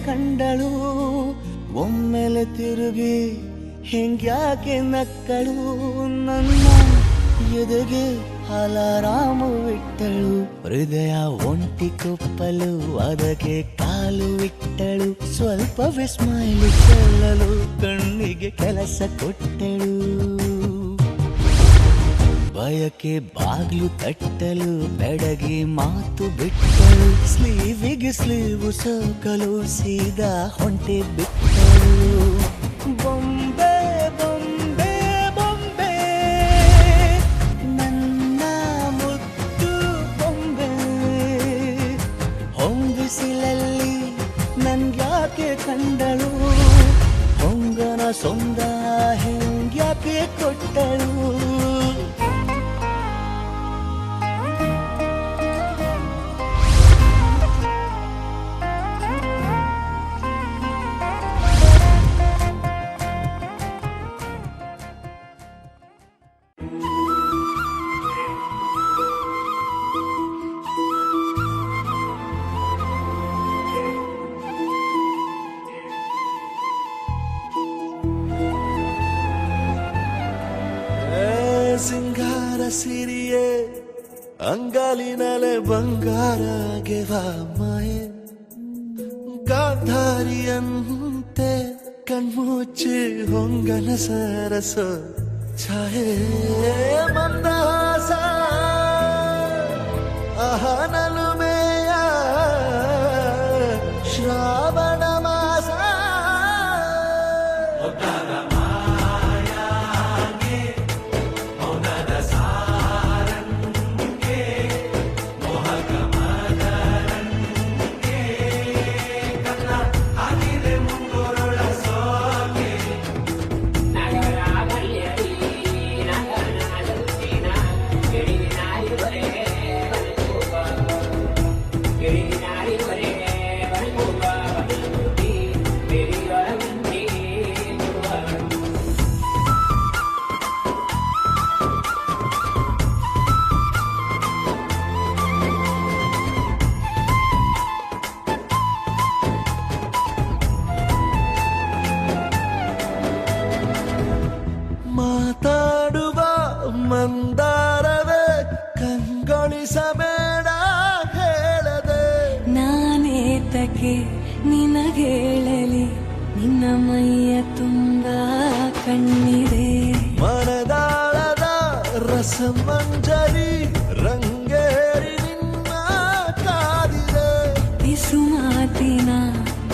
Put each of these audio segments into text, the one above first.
ಕಂಡಳು ಒಮ್ಮೆಲೆ ತಿರುಗಿ ಹಿಂಗ್ಯಾಕೆ ನಕ್ಕಳು ನನ್ನ ಎದೆಗೆ ಅಲಾರಾಮು ಇಟ್ಟಳು ಹೃದಯ ಒಂಟಿ ಕೊಪ್ಪಲು ಅದಕ್ಕೆ ಕಾಲು ಇಟ್ಟಳು ಸ್ವಲ್ಪ ವಿಸ್ಮೈಲು ಚೆಲ್ಲಲು ಕಣ್ಣಿಗೆ ಕೆಲಸ ಕೊಟ್ಟಳು ಬಯಕೆ ಬಾಗ್ಲು ತಟ್ಟಲು ಬೆಡಗಿ ಮಾತು ಬಿಟ್ಟಳು ಸ್ಲೀವಿಗೆ ಸ್ಲೀವು ಸೋಕಲು ಸೀದಾ ಹೊಂಟೆ ಬಿಟ್ಟಳು ಬೊಂಬೆ ಬೊಂಬೆ ಬೊಂಬೆ ನನ್ನ ಮುದ್ದು ಬೊಂಬೆ ಹೊಂಬಿಸಿಲಲ್ಲಿ ನನ್ಗ್ಯಾಕೆ ಕಂಡಳು ಹೊಂಗನ ಸೊಂದ ಹೆಂಗ್ಯಾಕೆ ಕೊಟ್ಟಳು ಸಿಂಗಾರ ಸಿರಿಯೇ ಅಂಗಾಲಿನಲೆ ಬಂಗಾರ ಗೆವ ಮಾಯೆ ಗಾಂಧಾರಿಯಂತೆ ಕಣ್ಮುಚ್ಚಿ ಹೊಂಗನ ಸರಸ ಛಾಯೆ ಮಂದಹಾಸ ಅಹನಲುಮೆಯ ಶ್ರಾವಣ ಮಾಸ ಮಾತಾಡುವ ಮಂದಾರವೇ ಕಂಗೊಳಿಸಬೇಡ ಹೇಳದೆ ನಾನೇತಕ್ಕೆ ನಿನಗೇಳಲಿ ನಿನ್ನ ಮೈಯ ತುಂಬ ಕಣ್ಣಿದೆ ಮನದಾಳದ ರಸಮಂಜರಿ ರಂಗೇರಿ ನಿನ್ನ ಕಾದಿದೆ ಬಿಸುಮಾತಿನ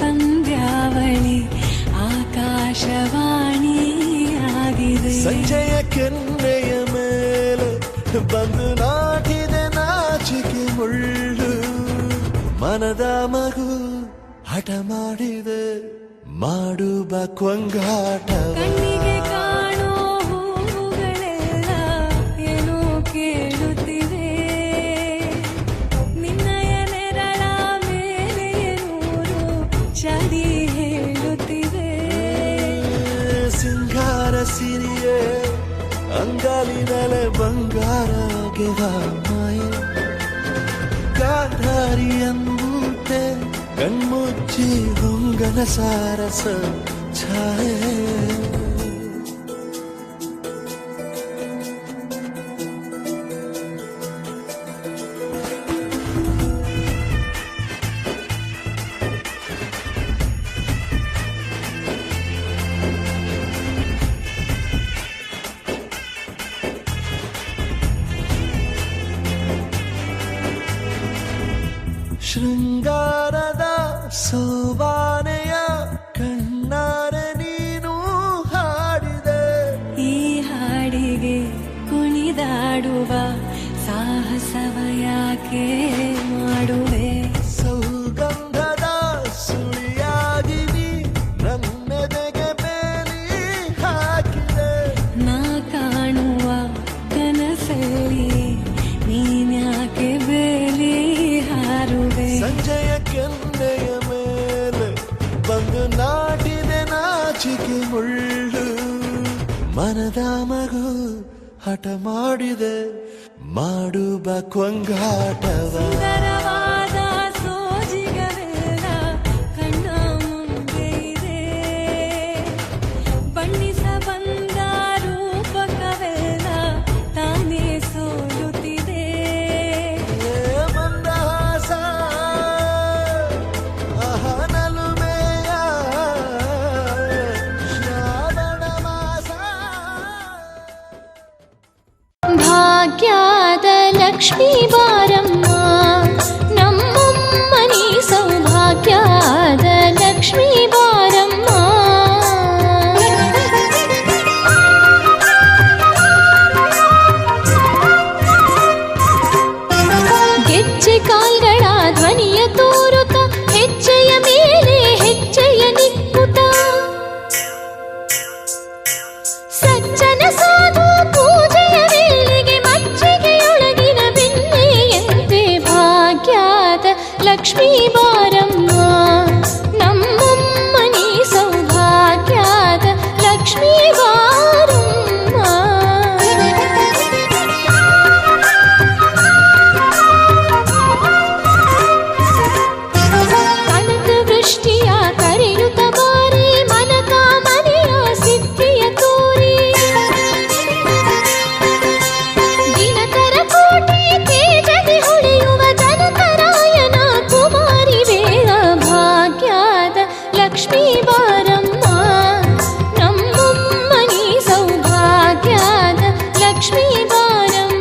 ಪಂದ್ಯಾವಳಿ ಆಕಾಶವಾಣಿ ಸಂಜೆಯ ಕೆನ್ನೆಯ ಮೇಲೆ ಬಂದು ನಾಟಿದೆ ನಾಚಿಕೆ ಮುಳ್ಳು ಮನದ ಮಗು ಹಠ ಮಾಡಿದೆ ಮಾಡುವ ಕೊಂಗಾಟ ಕಣ್ಣಿಗೆ ಕಾಣೋ ಹೂಗಳೆಲ್ಲ ಏನೋ ಕೇಳುತ್ತಿವೆ ನಿನ್ನಯ ನೆರಳ ಮೇಲೆ ನೂರು ಚದಿ ಹೇಳುತ್ತಿವೆ ಸಿಂಗಾರ ಸಿರಿಯೇ ಅಂಗಾಲಿನಲೆ ಬಂಗಾರ ಗೆವ ಮಾಯೆ ಗಾಂಧಾರಿಯಂತೆ ಕಣ್ಮುಚ್ಚಿ ಹೊಂಗನ ಸಾರಸ ಛಾಯೆ ಶೃಂಗಾರದ ಸೋಬಾನೆಯ ಕಣ್ಣಾರೆ ನೀನು ಹಾಡಿದೆ ಈ ಹಾಡಿಗೆ ಕುಣಿದಾಡುವ ಸಾಹಸವ ಯಾಕೆ ಮಾಡುವೆ ಸೌಗಂಧದ ಸುಳಿಯಾಗಿ ನೀ ನನ್ನೆದೆಗೆ ಬೇಲಿ ಹಾಕಿದೆ ನಾ ಕಾಣುವ ಕನಸಲ್ಲಿ ನೀನ್ಯಾಕೆ ಬೇಲಿ ಹಾರುವೆ ಸಂಜೆಯ ಕೆನ್ನೆಯ ಮೇಲೆ ಬಂದು ನಾಟಿದೆ ನಾಚಿಕೆ ಮುಳ್ಳು ಮನದ ಮಗು ಹಠ ಮಾಡಿದೆ ಮಾಡುವ ಕೊಂಗಾಟವ ಸುಂದರವಾದ ಸೋಜಿಗವೆಲ್ಲ ಕಣ್ಣ ಭಾಗ್ಯದ ಲಕ್ಷ್ಮೀ ಬಾರಮ್ಮ ನಮ್ಮಮ್ಮನಿ ಸೌಭಾಗ್ಯದ ಲಕ್ಷ್ಮೀ ಬಾರಮ್ಮ ಗೆಜ್ಜೆ ಕಾಲ್ಗಳ ಧ್ವನಿಯ ತೋರುತ್ತ ಹೆಜ್ಜೆಯ ಮೇಲೆ ಹೆಜ್ಜೆಯ ನಿಕ್ಕುತ್ತ ಸಜ್ಜನ ಸಾಧು ಪೂಜೆಯ ವೇಳೆಗೆ ಮಜ್ಜಿಗೆಯೊಳಗಿನ ಬೆಣ್ಣೆಯಂತೆ ಭಾಗ್ಯದ ಲಕ್ಷ್ಮೀ ಬಾರಮ್ಮ ನಮ್ಮಮ್ಮನಿ ಸೌಭಾಗ್ಯದ ಲಕ್ಷ್ಮೀ ಬಾರಮ್ಮ ಕನಕ ವೃಷ್ಟಿಯ ಕರೆಯುತ್ತ ಬಾರಿ ಮನಕ ಮನೆಯ ಸಿದ್ಧಿಯ ತೋರಿ ದಿನಕರ ಕೋಟಿ ತೇಜದಿ ಹೊಳೆಯುವ ಜನಕರಾಯನ ಕುಮಾರಿ ಬೇಗ ಭಾಗ್ಯದ ಲಕ್ಷ್ಮೀ ಬಾರಮ್ಮ ನಮ್ಮಮ್ಮನಿ ಸೌಭಾಗ್ಯದ ಲಕ್ಷ್ಮೀ ಬಾರಮ್ಮ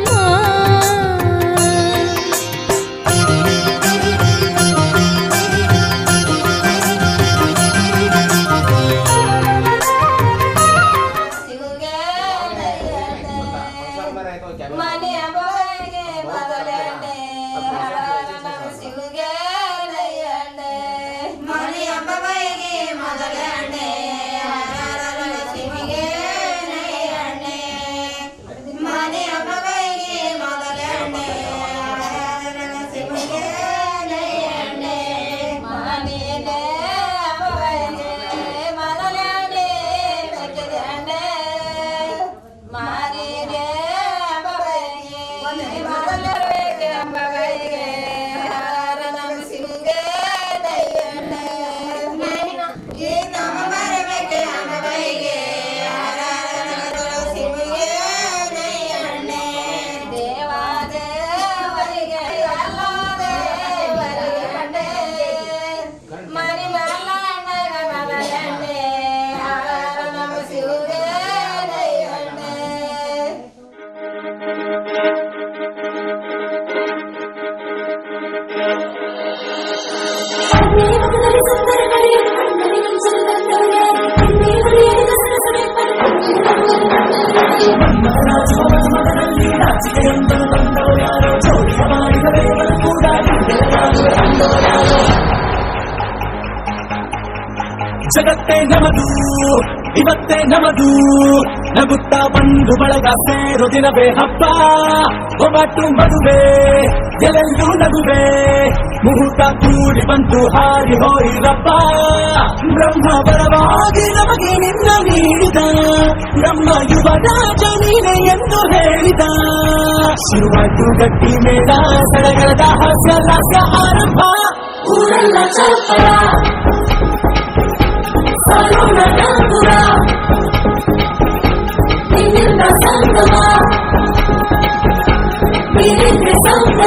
ಮನೆಯ ಬಾಯಿಗೆ ಮೊದಲೆಣ್ಣೆ ಶಿವಗೆ ನಯ್ಯಣ್ಣೆ ಮನೆಯ ಬಾಯಿಗೆ ಮೊದಲೆಣ್ಣೆ ಶಿವಿಗೆ ನಯ್ಯಣ್ಣೆ ಮನೆಯ ಬಾಯಿಗೆ ಮೊದಲೆಣ್ಣೆ ಶಿವಿಗೆ ನಯ್ಯಣ್ಣೆ ಮನೆಯೇ ಬಾಯಿಗೆ ಮೊದಲೆಣ್ಣೆ ಬೆಚ್ಚದೆಣ್ಣೆ ಮಾರಿಗೆ ಜಗತ್ತೇ ನಮದು ಇವತ್ತೇ ನಮದು ನಗುತ್ತಾ ಬಂದು ಬಳಗ ಸೇರೋ ದಿನವೇ ಹಬ್ಬ ಒಬ್ಬಟ್ಟು ಮದುವೆ ಎಲ್ಲೆಲ್ಲೂ ನಗುವೆ ಮುಹೂರ್ತ ಕೂಡಿ ಬಂತು ಹಾರಿ ಹೋಯಿರಪ್ಪ ಬ್ರಹ್ಮ ಬರವಾಗಿ ನಮಗೆ ನಿನ್ನ ನೀಡಿದ ಬ್ರಹ್ಮ ಯುವ ರಾಜ ನೀನೆ ಎಂದು ಹೇಳಿದ ಶುರುವಾಯ್ತು ಗಟ್ಟಿ ಮೇಳ ಸಡಗರದ ಹಾಸ್ಯ ಲಾಸ್ಯ ಆರಂಭ ಊರೆಲ್ಲ ಚಪ್ಪರ ಸಾಲುನಪುರ ನಿನ್ನಿಂದ ಸಂಗಮ ನೀರಿದ್ರೆ ಸಂಗಮ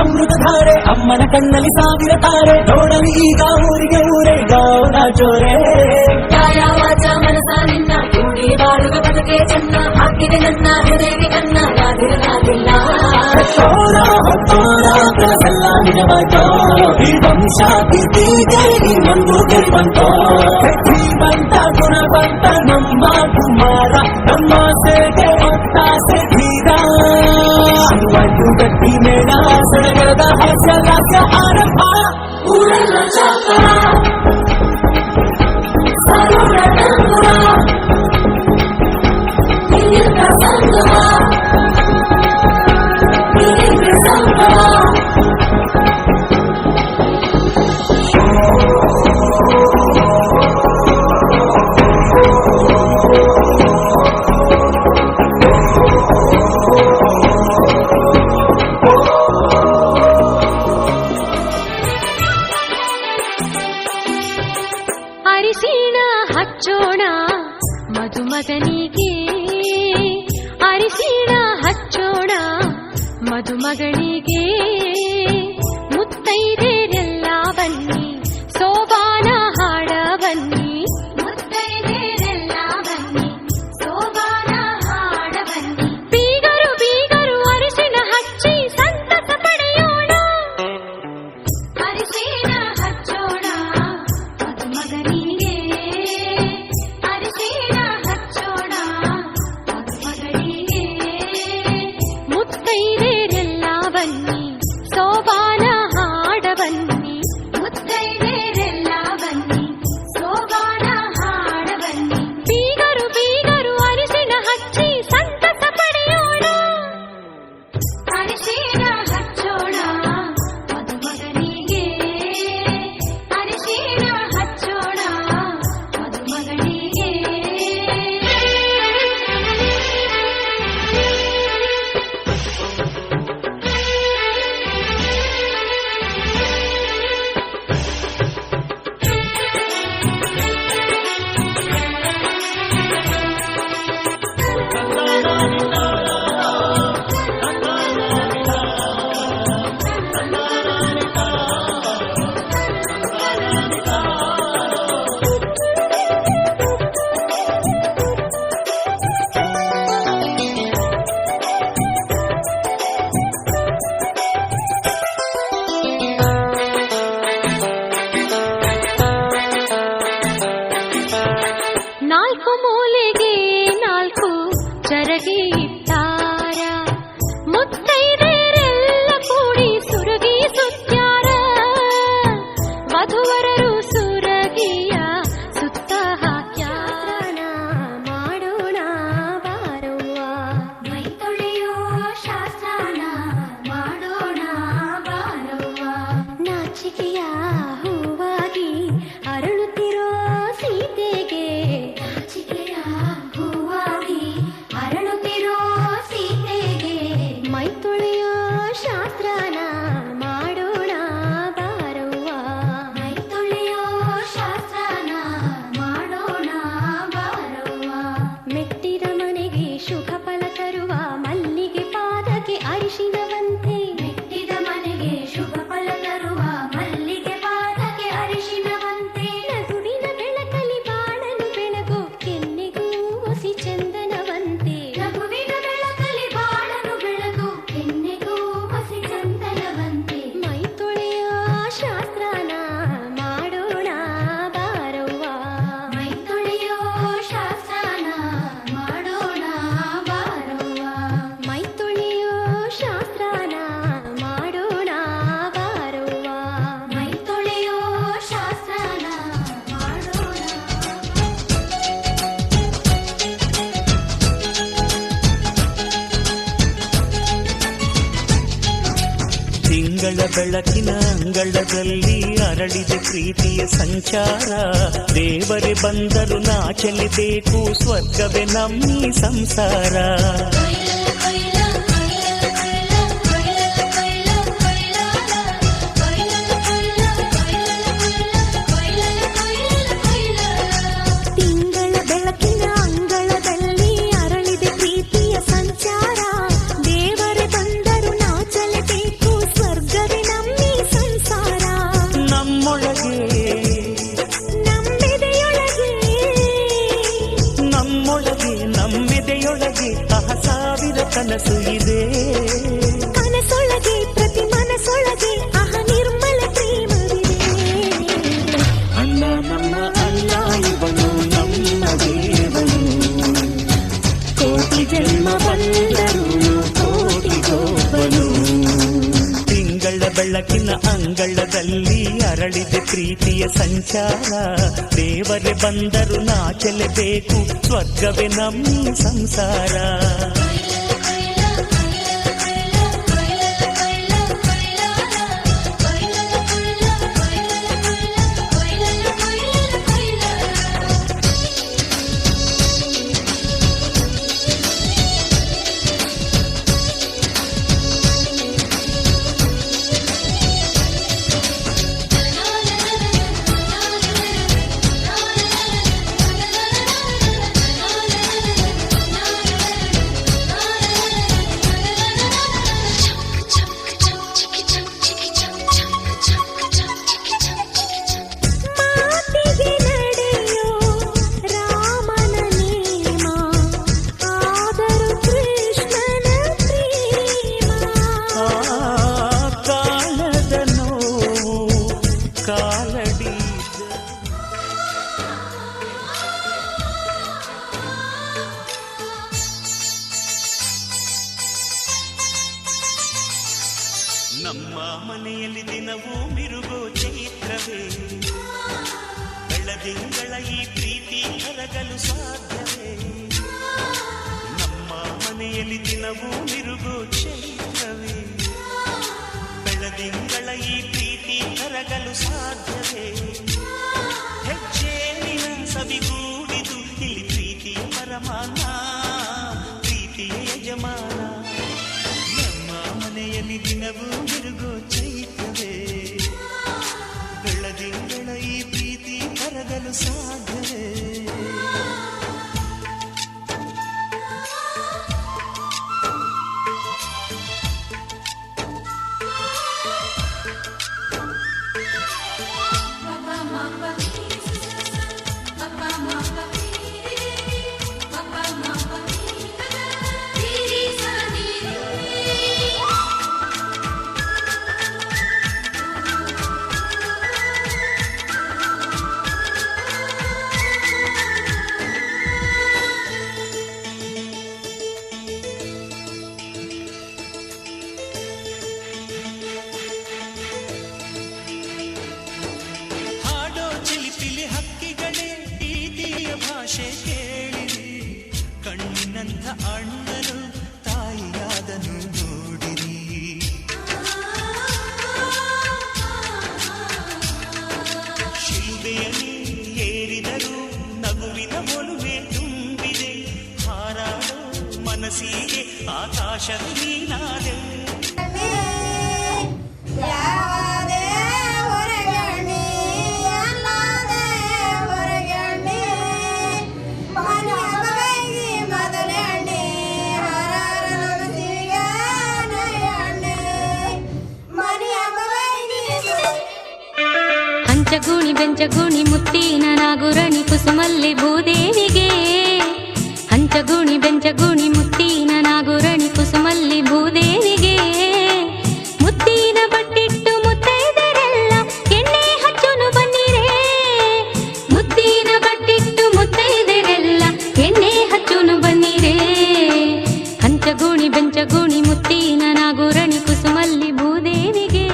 ಅಮೃತಧಾರೆ ಅಮ್ಮನ ಕಣ್ಣಲ್ಲಿ ಸಾವಿರ ತಾರೆ ನೋಡಲಿ ಈಗ ಊರಿಗೆ ಊರೇ ಗೌನ ಜೋರೆ ವಾಚ ಮನಸ ನಿನ್ನ ಕೂಡಿ ಬಾಳುವ ಬದುಕೆ ಚೆನ್ನ ಹಾಕಿದೆ ನನ್ನ ಹೃದಯಕ್ಕೆ ಕನ್ನ ನಾದಿರಲಾಗಿಲ್ಲ ಕೆಲಸೆಲ್ಲ ನಿಜವಾಯ್ತೋ ಈ ವಂಶ ಕೀರ್ತಿಗೆ ಇನ್ನೊಂದು ಗೆಲ್ವಂತೋ ಬಂತ ಗುಣ ಬಂತ ನಮ್ಮ ಕುಮಾರ ನಮ್ಮ ಸೇಗೆ ಒತ್ತಾಸೆ ಧೀರ ಶುರುವಾಯ್ತು ಗಟ್ಟಿ ಮೇಳ ಸಡಗರದ ಹಾಸ್ಯ ಲಾಸ್ಯ ಆರಂಭ ಊರೆಲ್ಲ ಚಾಪರ ಸಾಲುನಪುರ ನಿನ್ನಿಂದ ಸಂಗಮ ನೀರಿದ್ರೆ ಸಂಗಮ ಮದುಮಗಳಿಗೆ ಮುತ್ತೈದೆರೆಲ್ಲ ಬನ್ನಿ ಸೋಬಾನ ಹಾಡ ಬನ್ನಿ ಮುತ್ತೈದೆರೆಲ್ಲ ಬನ್ನಿ ಸೋಬಾನ ಹಾಡ ಬನ್ನಿ ಬೀಗರು ಬೀಗರು ಅರಿಶಿನ ಹಚ್ಚಿ ಸಂತಸ ಪಡೆಯೋಣ ಅರಿಶಿನ ಹಚ್ಚೋಣ ಮದುಮಗನಿಗೆ ಅರಿಶಿನ ಹಚ್ಚೋಣ ಮದುಮಗಳಿಗೆ ಮುತ್ತೈದೆರೆಲ್ಲ ಬನ್ನಿ ಸೋಬಾನ ಹಾಡ ಬನ್ನಿ ಮುತ್ತೈದೆರೆಲ್ಲ ಬನ್ನಿ ಸೋಬಾನ ಹಾಡ ಬನ್ನಿ ಬೀಗರು ಬೀಗರು ಅರಿಶಿನ ಹಚ್ಚಿ ಸಂತಸ ಪಡೆಯೋಣ ಅರಿಶಿನ ಹಚ್ಚೋಣ ಮದುಮಗನಿಗೆ ಅರಿಶಿನ ಹಚ್ಚೋಣ ಮದುಮಗಳಿಗೆ ನಾಲ್ಕು ಮೂಲೆಗೆ ನಾಲ್ಕು ಚರಗಿ ಇಟ್ಟಾರ ಮುತ್ತೈದೆರೆಲ್ಲ ಕೂಡಿ ಸುರಗಿ ಸುತ್ಯಾರ ವಧುವರರು ಸುರಗಿಯ ಸುತ್ತ ಹಾಕ್ಯಾರ ಮಾಡೋಣ ಬಾರವ್ವ ಮೈ ತೊಳೆಯೋ ಶಾಸ್ತ್ರನ ಮಾಡೋಣ ಬಾರವ್ವ ನಾಚಿಕೆಯ ಹೂವಾಗಿ ಅರಳುತ್ತಿರೋ ಸೀತೆಗೆ ನಾಚಿಕೆಯ ಹೂವಾಗಿ ಅರಳುತ್ತಿರೋ ಸೀತೆಗೆ ಮೈ ತೊಳೆಯೋ ಶಾಸ್ತ್ರನ ಮಾಡೋಣ ಬಾರವ್ವ ಮೈ ತೊಳೆಯೋ ಶಾಸ್ತ್ರನ ಮಾಡೋಣ ಬಾರವ್ವ ಮೆಟ್ಟಿದ ಮನೆಗೆ ಶುಭ ಫಲ ತರುವ ಮಲ್ಲಿಗೆ ಪಾದಕ್ಕೆ ಅರಿಶಿನವಂತೆ ಮೆಟ್ಟಿದ ಮನೆಗೆ ಶುಭ ಫಲ ತರುವ ಮಲ್ಲಿಗೆ ಪಾದಕ್ಕೆ ಅರಿಶಿನವಂತೆ ನಗುವಿನ ಬೆಳಕಲಿ ಬಾಳಲು ಬೆಳಗು ಕೆನ್ನೆಗೂ ಹೊಸಿ ಚಂದನವಂತೆ ನಗುವಿನ ಬೆಳಕಲಿ ಬಾಳಲು ಬೆಳಗು ಕೆನ್ನೆಗೂ ಹೊಸಿ ಚಂದನವಂತೆ ಮೈ ತೊಳೆಯೋ ಶಾಸ್ತ್ರನ ಮಾಡೋಣ ಬಾರವ್ವ ಮೈ ತೊಳೆಯೋ ಶಾಸ್ತ್ರನ ಮಾಡೋಣ ಬಾರವ್ವ ಮೈ ತೊಳೆಯೋ ಶಾಸ್ತ್ರನ ಮಾಡೋಣ ಬಾರವ್ವ ಮೈ ತೊಳೆಯೋ ಶಾಸ್ತ್ರನ ಮಾಡೋಣ ತಿಂಗಳ ಬೆಳಕಿನ ಅಂಗಳದಲ್ಲಿ ಅರಳಿದ ಪ್ರೀತಿಯ ಸಂಚಾರ ದೇವರೇ ಬಂದರು ನಾಚಲೇಬೇಕು ಸ್ವರ್ಗವೇ ನಮ್ಮಿ ಸಂಸಾರ ತಿಂಗಳ ಬೆಳಕಿನ ಅಂಗಳದಲ್ಲಿ ಅರಳಿದ ಪ್ರೀತಿಯ ಸಂಚಾರ ದೇವರೇ ಬಂದರು ನಾಚಲೇಬೇಕು ಸ್ವರ್ಗವೇ ನಮ್ಮಿ ಸಂಸಾರ ನಮ್ಮೊಳಗೆ ನಮ್ಮೆದೆಯೊಳಗೆ ಸಾವಿರ ಕನಸು ಇದೆ ಕನಸೊಳಗೆ ಪ್ರತಿ ಮನಸೊಳಗೆ ನಿರ್ಮಲ ಪ್ರೇಮವಿದೆ ಅಣ್ಣ ನಮ್ಮ ಅಣ್ಣ ಇವನು ನಮ್ಮ ದೇವನು ಕೋಟಿ ಜನ್ಮ ಬಂದರು ಕೋಟಿಗೊಬ್ಬನು ತಿಂಗಳ ಬೆಳಕಿನ ಅಂಗಳದಲ್ಲಿ ಅರಳಿದ ಪ್ರೀತಿಯ ಸಂಚಾರ ದೇವರೇ ಬಂದರು ನಾಚಲೇಬೇಕು ಸ್ವರ್ಗವೇ ನಮ್ಮಿ ಸಂಸಾರ ನಮ್ಮ ಮನೆಯಲ್ಲಿ ದಿನವೂ ಮಿರುಗೋ ಚೈತ್ರವೇ ಬೆಳದಿಂಗಳ ಈ ಪ್ರೀತಿ ಕರಗಲು ಸಾಧ್ಯವೇ ನಮ್ಮ ಮನೆಯಲ್ಲಿ ದಿನವೂ ಮಿರುಗೋ ಚೈತ್ರವೇ ಬೆಳದಿಂಗಳ ಈ ಪ್ರೀತಿ ಕರಗಲು ಸಾಧ್ಯವೇ ಹೆಜ್ಜೇನಿನ ಸವಿಗೂಡಿದು ಇಲ್ಲಿ ಪ್ರೀತಿಯ ಪರಮಾನ ಪ್ರೀತಿಯ ಯಜಮಾನ ನಮ್ಮ ಮನೆಯಲ್ಲಿ ದಿನವೂ ಮಿರುಗೋ ಚೈತ್ರವೇ ಬೆಳದಿಂಗಳ ಈ ಪ್ರೀತಿ ಕರಗಲು ಸಾಧ್ಯವೇ ಭಾಷೆ ಕೇಳಿರಿ ಕಣ್ಣಿನಂಥ ಅಣ್ಣನು ತಾಯಿಯಾದನು ನೋಡಿರಿ ಶಿಲ್ಬೆಯಲ್ಲಿ ಏರಿದರು ನಗುವಿನ ಒಲುವೆ ತುಂಬಿದೆ ಹಾರಾಡೋ ಮನಸ್ಸಿಗೆ ಆಕಾಶದ ನೀನಾದೆ ಹಂಚಗೂಣಿ ಬೆಂಚಗೂಣಿ ಮುತ್ತಿನ ನಾಗುರಣಿ ಕುಸುಮಲ್ಲಿ ಭೂದೇವಿಗೆ ಹಂಚಗೂಣಿ ಬೆಂಚಗೂಣಿ ಮುತ್ತಿನ ನಾಗುರಣಿ ಕುಸುಮಲ್ಲಿ ಭೂದೇವಿಗೆ ಮುತ್ತಿನ ಬಟ್ಟಿಟ್ಟು ಮುತ್ತೈದರೆಲ್ಲ ಎಣ್ಣೆ ಹಚ್ಚುನು ಬನ್ನಿರೇ ಮುತ್ತಿನ ಬಟ್ಟಿಟ್ಟು ಮುತ್ತೈದರೆಲ್ಲ ಎಣ್ಣೆ ಹಚ್ಚುನು ಬನ್ನಿರೇ ಹಂಚಗೂಣಿ ಬೆಂಚಗೂಣಿ ಮುತ್ತಿನ ನಾಗುರಣಿ ಕುಸುಮಲ್ಲಿ ಭೂದೇವಿಗೆ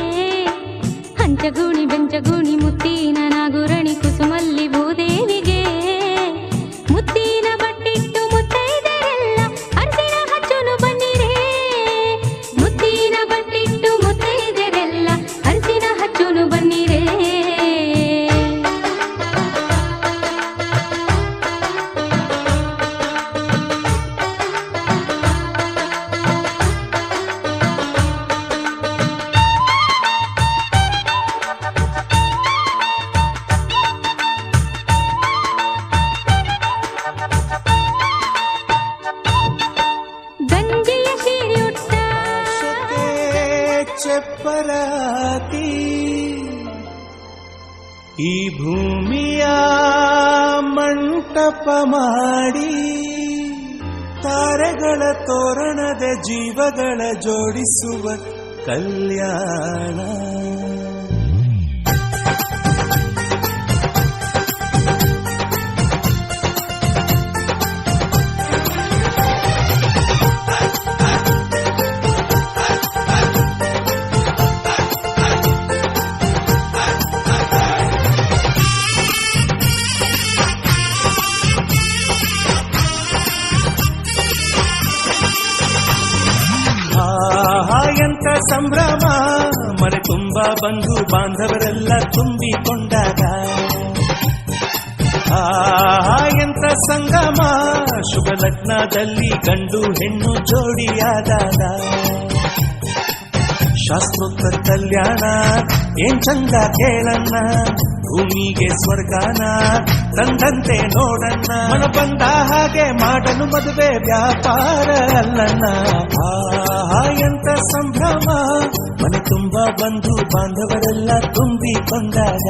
ಹಂಚಗೂಣಿ ಬೆಂಚಗೂಣಿ ಮುತ್ತಿನ ನಾಗುರಣಿ ಕುಸುಮಲ್ಲಿ ಭೂದೇವಿಗೆ ಮುತ್ತಿನ ಬಟ್ಟಿಟ್ಟು ಮುತ್ತೈದರೆಲ್ಲ ಅರ್ಸಿನ ಹಚ್ಚುನು ಬನ್ನಿರೇ ಮುತ್ತಿನ ಬಟ್ಟಿಟ್ಟು ಮುತ್ತೈದರೆಲ್ಲ ಅರ್ಸಿನ ಹಚ್ಚುನು ಬನ್ನಿರೇ ಚಪ್ಪರಾತಿ ಈ ಭೂಮಿಯ ಮಂಟಪ ಮಾಡಿ ತಾರೆಗಳ ತೋರಣದ ಜೀವಗಳ ಜೋಡಿಸುವ ಕಲ್ಯಾಣ ಎಂತ ಸಂಭ್ರಮ ಮನೆ ತುಂಬ ಬಂಧು ಬಾಂಧವರೆಲ್ಲ ತುಂಬಿಕೊಂಡಾಗ ಎಂತ ಸಂಗಮ ಶುಭ ಲಗ್ನದಲ್ಲಿ ಗಂಡು ಹೆಣ್ಣು ಜೋಡಿಯಾದಾಗ ಶಾಸ್ತ್ರೋಕ್ತ ಕಲ್ಯಾಣ ಏನ್ ಚಂದ ಕೇಳಣ್ಣ ಭೂಮಿಗೆ ಸ್ವರ್ಗಾನ ತಂದಂತೆ ನೋಡಣ್ಣ ಮನ ಬಂದ ಹಾಗೆ ಮಾಡಲು ಮದುವೆ ವ್ಯಾಪಾರ ಅಲ್ಲಣ್ಣ ಎಂತ ಸಂಭ್ರಮ ಮನೆ ತುಂಬ ಬಂಧು ಬಾಂಧವರೆಲ್ಲ ತುಂಬಿಕೊಂಡಾಗ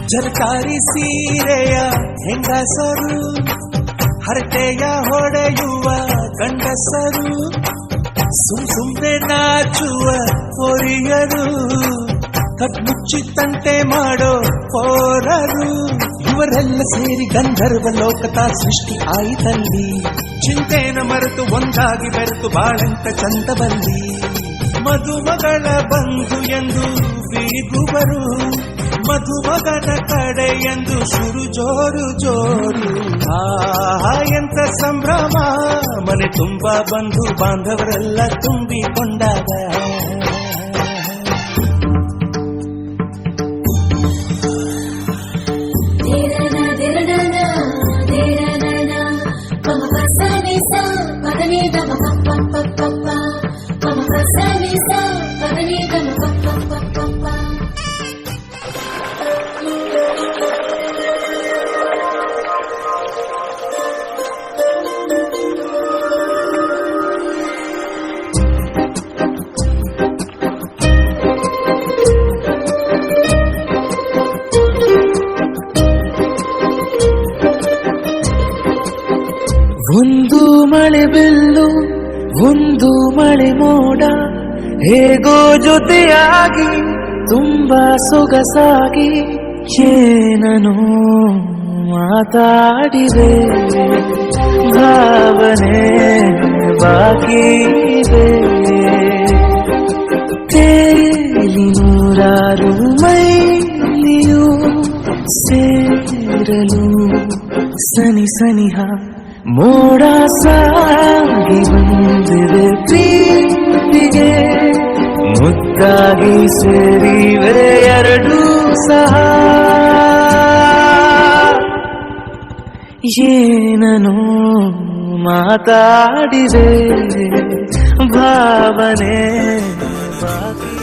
ಜರಕಾರಿ ಸೀರೆಯ ಹೆಂಗಸರು ಹರಟೆಯ ಹೊಡೆಯುವ ಗಂಡಸರು ಸುಮ್ನೆ ನಾಚುವ ಹೊರಿಯರು ಕದ್ಮುಚ್ಚಿತಂತೆ ಮಾಡೋ ಹೋರರು ಇವರೆಲ್ಲ ಸೇರಿ ಗಂಧರ್ವ ಲೋಕದ ಸೃಷ್ಟಿ ಆಯಿತಲ್ಲಿ ಚಿಂತೆನ ಮರೆತು ಒಂದಾಗಿ ಬೆರೆತು ಬಾಳಂತ ಚಂದವಲ್ಲಿ ಮದುಮಗಳ ಬಂಧು ಎಂದು ಬೀಗುವರು ಮಧುಮಗನ ಕಡೆ ಎಂದು ಸುರು ಜೋರು ಜೋರು ಎಂತ ಸಂಭ್ರಮ ಮನೆ ತುಂಬ ಬಂಧು ಬಾಂಧವರೆಲ್ಲ ತುಂಬಿಕೊಂಡಾಗ ಒಂದು ಮಳೆ ಬೆಲ್ಲು ಒಂದು ಮಳೆ ಮೋಡ ಹೇಗೋ ಜೊತೆಯಾಗಿ ತುಂಬಾ ಸೊಗಸಾಗಿ ಏನೋ ಮಾತಾಡಿದೆ ಭಾವನೆ ಬಾಕಿ ಇದೆ ತೇಲಿ ನೂರಾರು ಮೈಲಿಯು ಸೇರಲು ಸನಿ ಸನಿಹ ಮೋಡ ಸಾಗಿ ಬಂದಿದೆ ಪ್ರೀತಿಗೆ ಮುದ್ದಾಗಿ ಸೇರಿವೆ ಎರಡೂ ಸಹ ಏನೋ ಮಾತಾಡಿದೆ ಭಾವನೆ ಬಾಕಿ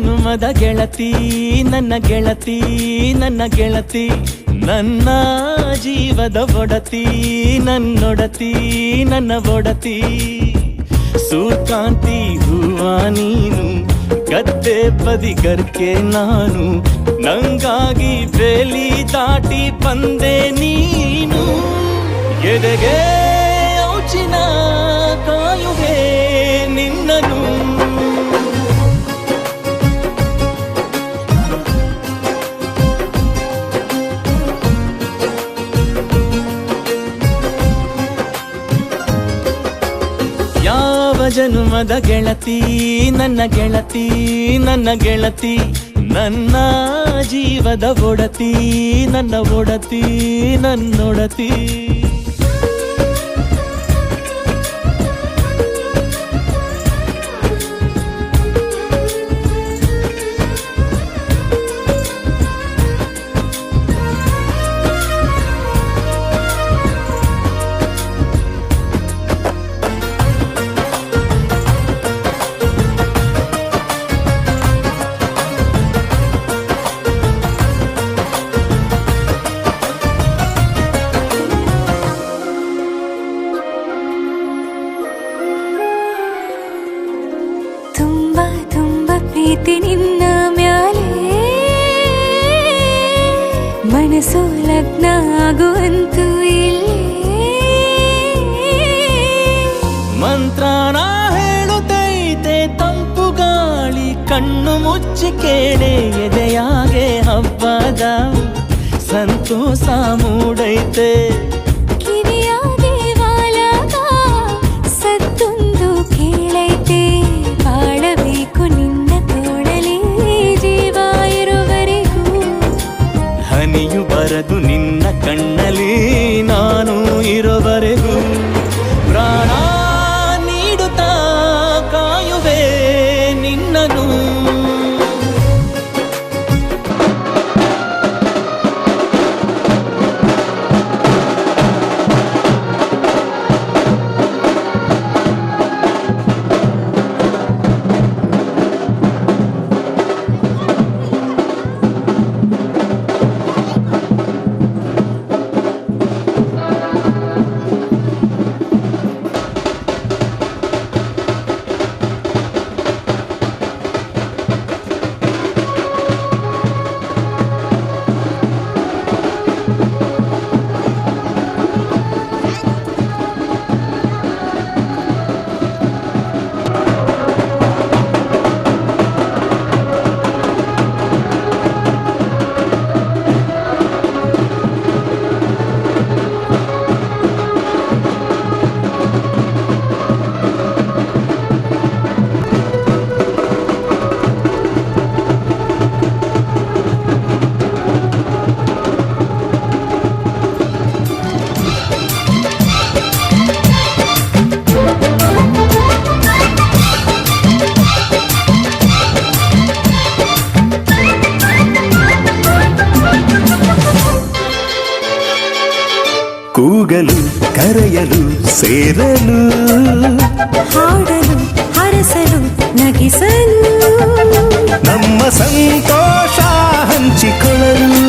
ಜನುಮದ ಗೆಳತಿ ನನ್ನ ಗೆಳತಿ ನನ್ನ ಗೆಳತಿ ನನ್ನ ಜೀವದ ಒಡತಿ ನನ್ನೊಡತಿ ನನ್ನ ಒಡತಿ ಸೂರ್ಕಾಂತಿ ಹೂವ ನೀನು ಗದ್ದೆ ಬದಿಗರ್ಕೆ ನಾನು ನಂಗಾಗಿ ಬೇಲಿ ದಾಟಿ ಬಂದೆ ನೀನು ಎದೆಗೆ ಔಚಿನ ಕಾಯುವೆ ನಿನ್ನನು ಯಾವ ಜನುಮದ ಗೆಳತಿ ನನ್ನ ಗೆಳತಿ ನನ್ನ ಗೆಳತಿ ನನ್ನ ಜೀವದ ಒಡತಿ ನನ್ನ ಒಡತಿ ನನ್ನೊಡತಿ ಪ್ರೀತಿ ನಿನ್ನ ಮ್ಯಾಲೆ ಮನಸ್ಸು ಲಗ್ನ ಆಗುವಂತೂ ಇಲ್ಲೇ ಮಂತ್ರನ ಹೇಳುತ್ತೈತೆ ತಂಪು ಗಾಳಿ ಕಣ್ಣು ಮುಚ್ಚಿ ಕೇಳೆ ಎದೆಯಾಗೆ ಹಬ್ಬದ ಸಂತೋಷ ಮೂಡೈತೆ ಕಿವಿಯ ದೇವಾಲಗ ಸತ್ತೊಂದು ಕೇಳೈತೆ ಬಾಳಬೇಕು ನಿನ್ನ ತೋಳಲಿ ಜೀವ ಇರುವರೆಗೂ ಹನಿಯು ಬರದು ನಿನ್ನ ಕಣ್ಣಲ್ಲಿ ನಾನು ಇರುವರೆಗೂ ಪ್ರಾಣ ನೀಡುತ್ತಾ ಕಾಯುವೆ ನಿನ್ನನು ಕೂಗಲು ಕರೆಯಲು ಸೇರಲು ಹಾಡಲು ಹರಸಲು ನಗಿಸಲು ನಮ್ಮ ಸಂತೋಷ ಹಂಚಿಕೊಳ್ಳಲು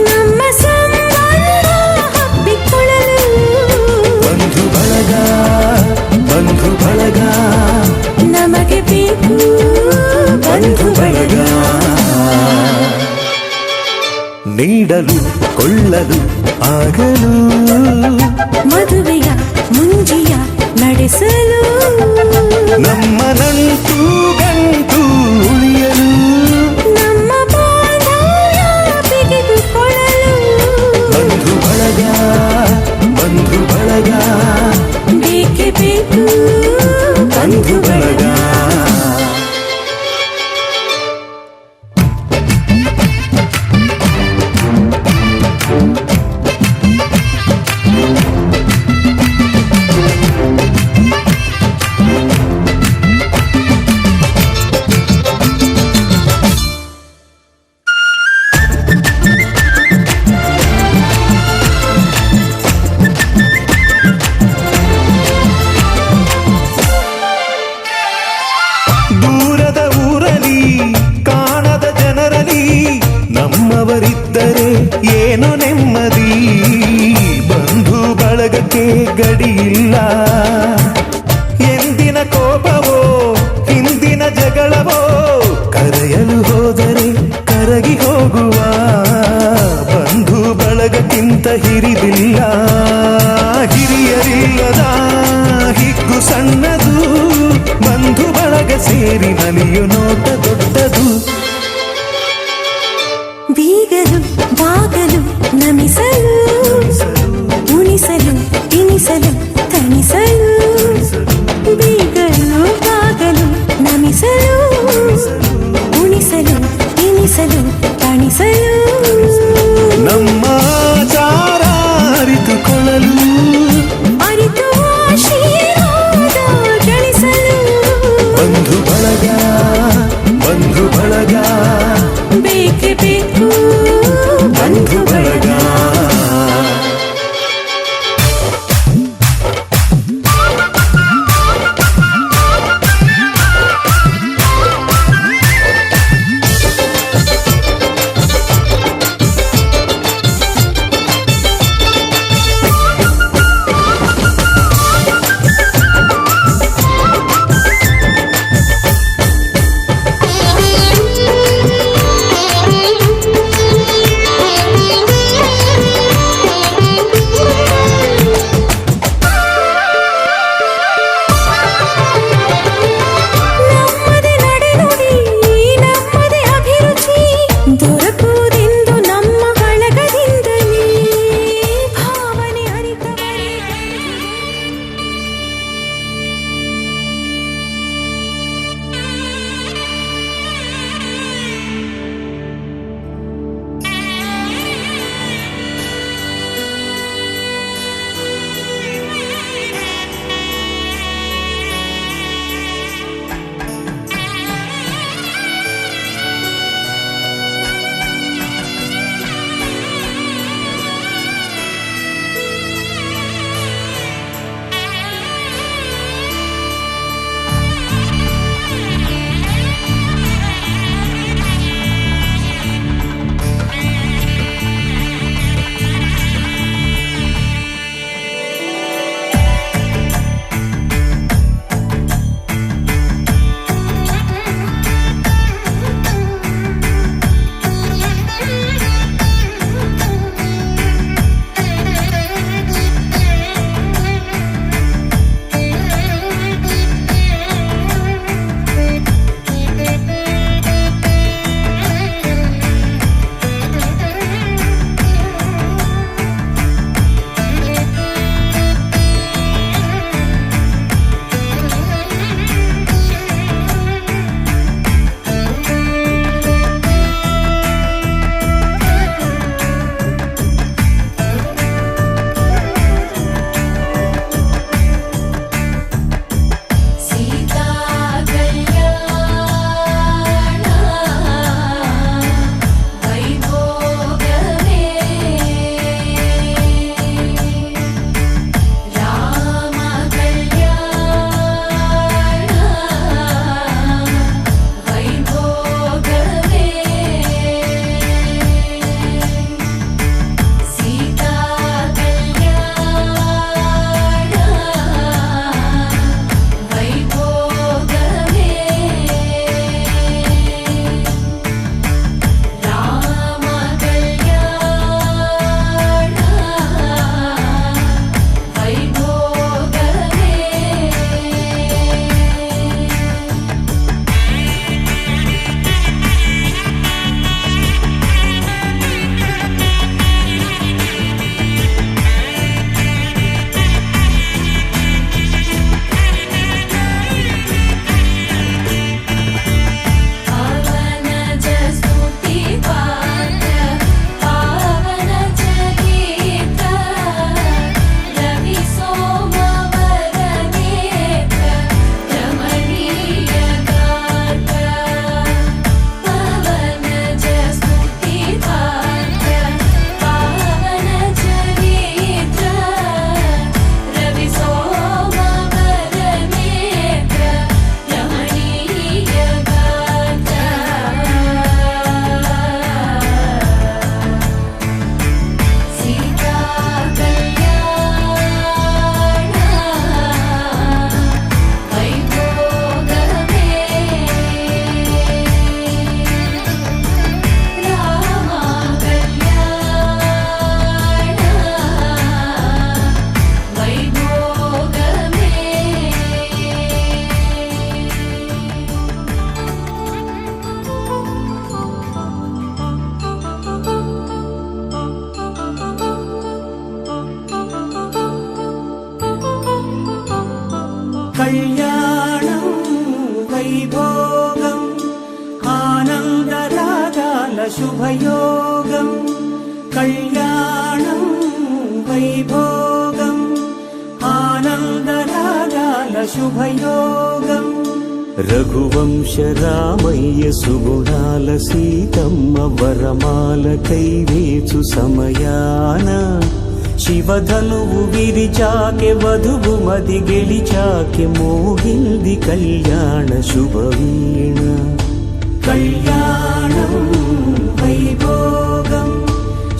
ನಮ್ಮ ಸಂಬಂಧ ಹಬ್ಬಿಕೊಳ್ಳಲು ಬಂಧು ಬಳಗ ನಮಗೆ ಬೇಕು ಬಂಧು ಬಳಗ ನೀಡಲು ಕೊಳ್ಳಲು ಆಗಲು ಮದುವೆಯ ಮುಂಜಿಯ ನಡೆಸಲು ನಮ್ಮ ನಂಟು ಗಂಟು ಉಳಿಯಲು ನಮ್ಮ ಬಾಂಧವ್ಯ ಬಿಗಿದುಕೊಳ್ಳಲು ಬಂಧು ಬಳಗ ಬೇಕೇ ಬೇಕು ಬಂಧು ಬಳಗ ಬಂಧು ಬಳಗಕ್ಕೆ ಗಡಿಯಿಲ್ಲ. ಎಂದಿನ ಕೋಪವೋ ಹಿಂದಿನ ಜಗಳವೋ ಕರೆಯಲು ಹೋದರೆ ಕರಗಿ ಹೋಗುವ ಬಂಧು ಬಳಗಕ್ಕಿಂತ ಹಿರಿದಿಲ್ಲ. ಹಿರಿಯರಿಲ್ಲದ ಹಿಗ್ಗು ಸಣ್ಣದು, ಬಂಧು ಬಳಗ ಸೇರಿ ನಲಿಯು ನೋಟ ದೊಡ್ಡದು. ಬೀಗಲು ಬಾಗಲು ನಮಿಸಲು, ಉಣಿಸಲು ತಿನಿಸಲು ತಣಿಸಲು. ಬೀಗಲು ಬಾಗಲು ನಮಿಸಲು, ಉಣಿಸಲು ತಿನಿಸಲು ತಣಿಸಲು. ನಮ್ಮ ಆಚಾರ ಅರಿತುಕೊಳ್ಳಲು, ಅರಿತು ಆಶೀರ್ವಾದ ಗಳಿಸಲು. ಬಂಧು ಬಳಗ ಬಂಧು ಬಳಗ ಬೇಕೇ ಬೇಕು ಬಂಧು ಬಳಗ. శుభయోగం కళ్యాణం వైభోగం ఆనందరాగాల శుభయోగం రఘువంశ రామయ్య సుగుణాల సీతమ్మ వరమాల కైవేచు సమయాన శివధనువు విరిచాకె వధువు మది గెలిచాకె మోగింది కళ్యాణ శుభవీణ కళ్యాణం వైభోగం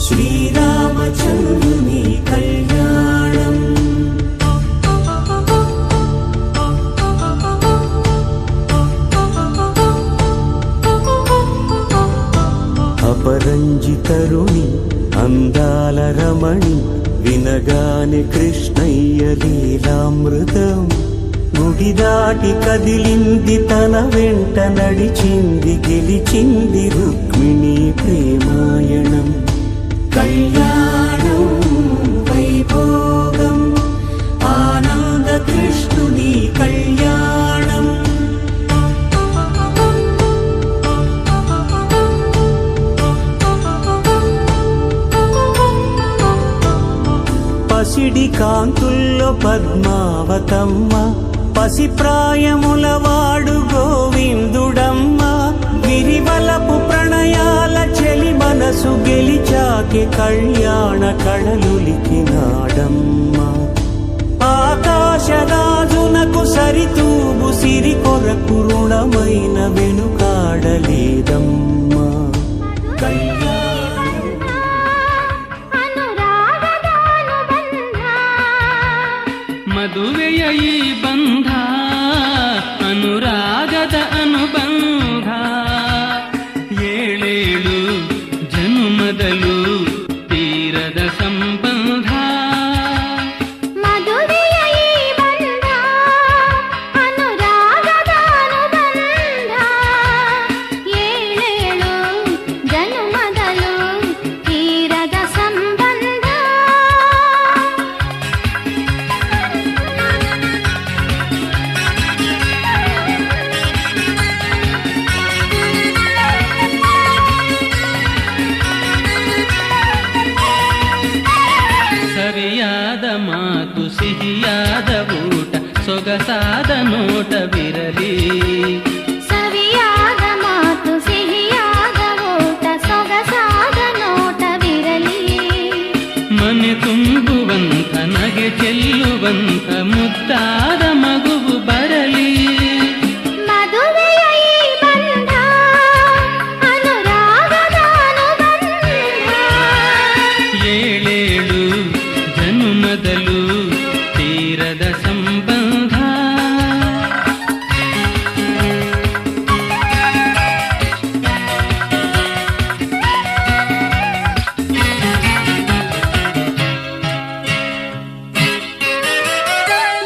శ్రీరామచంద్రుని కళ్యాణం అపరంజి తరుణి అందాల రమణి వినగానే కృష్ణయ్య లీలామృతం గుడి దాటి కదిలింది తన వెంట నడిచింది గెలిచింది రుక్మిణి ప్రేమాయణం కళ్యాణం వైభోగం ఆనంద కృష్ణుని కళ్యాణం పసిడి కాంతుల్లో పద్మావతమ్మ పసిప్రాయముల వాడు గోవిందుడమ్మ గిరివలపు ప్రణయాల చెలి మనసు గెలిచాకే కళ్యాణ కళలులికినాడమ్మ ఆకాశరాజునకు సరితూబు సిరి కొరకు రుణమైన వెనుకాడలేదమ్మ ಮದುವೆಯ ಈ ಬಂಧ ಅನುರಾಗದ ಅನುಬಂಧ ಏಳೇಳು ಜನುಮದಲು ತೀರದ ಸಂಬಂಧ ಮದುವೆಯ ಈ ಬಂಧ ಅನುರಾಗದ ಅನುಬಂಧ ಏಳೇಳು ಜನುಮದಲು ತೀರದ ಸಂಬಂಧ ಸರಿಯಾದ ಮಾತು ಸಿಹಿಯಾದ ಊಟ ಸೊಗಸಾದ ನೋಟವಿರಲಿ ಸವಿಯಾದ ಮಾತು ಸಿಹಿಯಾದ ಊಟ ಸೊಗಸಾದ ನೋಟವಿರಲಿ ಮನೆ ತುಂಬುವಂತ ನಗೆ ಚೆಲ್ಲುವಂತ ಮುದ್ದಾದ ಮಗುವು ಬರಲಿ ಮದುವೆಯ ಈ ಬಂಧ ಅನುರಾಗದ ಅನುಬಂಧ ಏಳೇಳು ಜನುಮದಲು ತೀರದ ಸಂಬಂಧ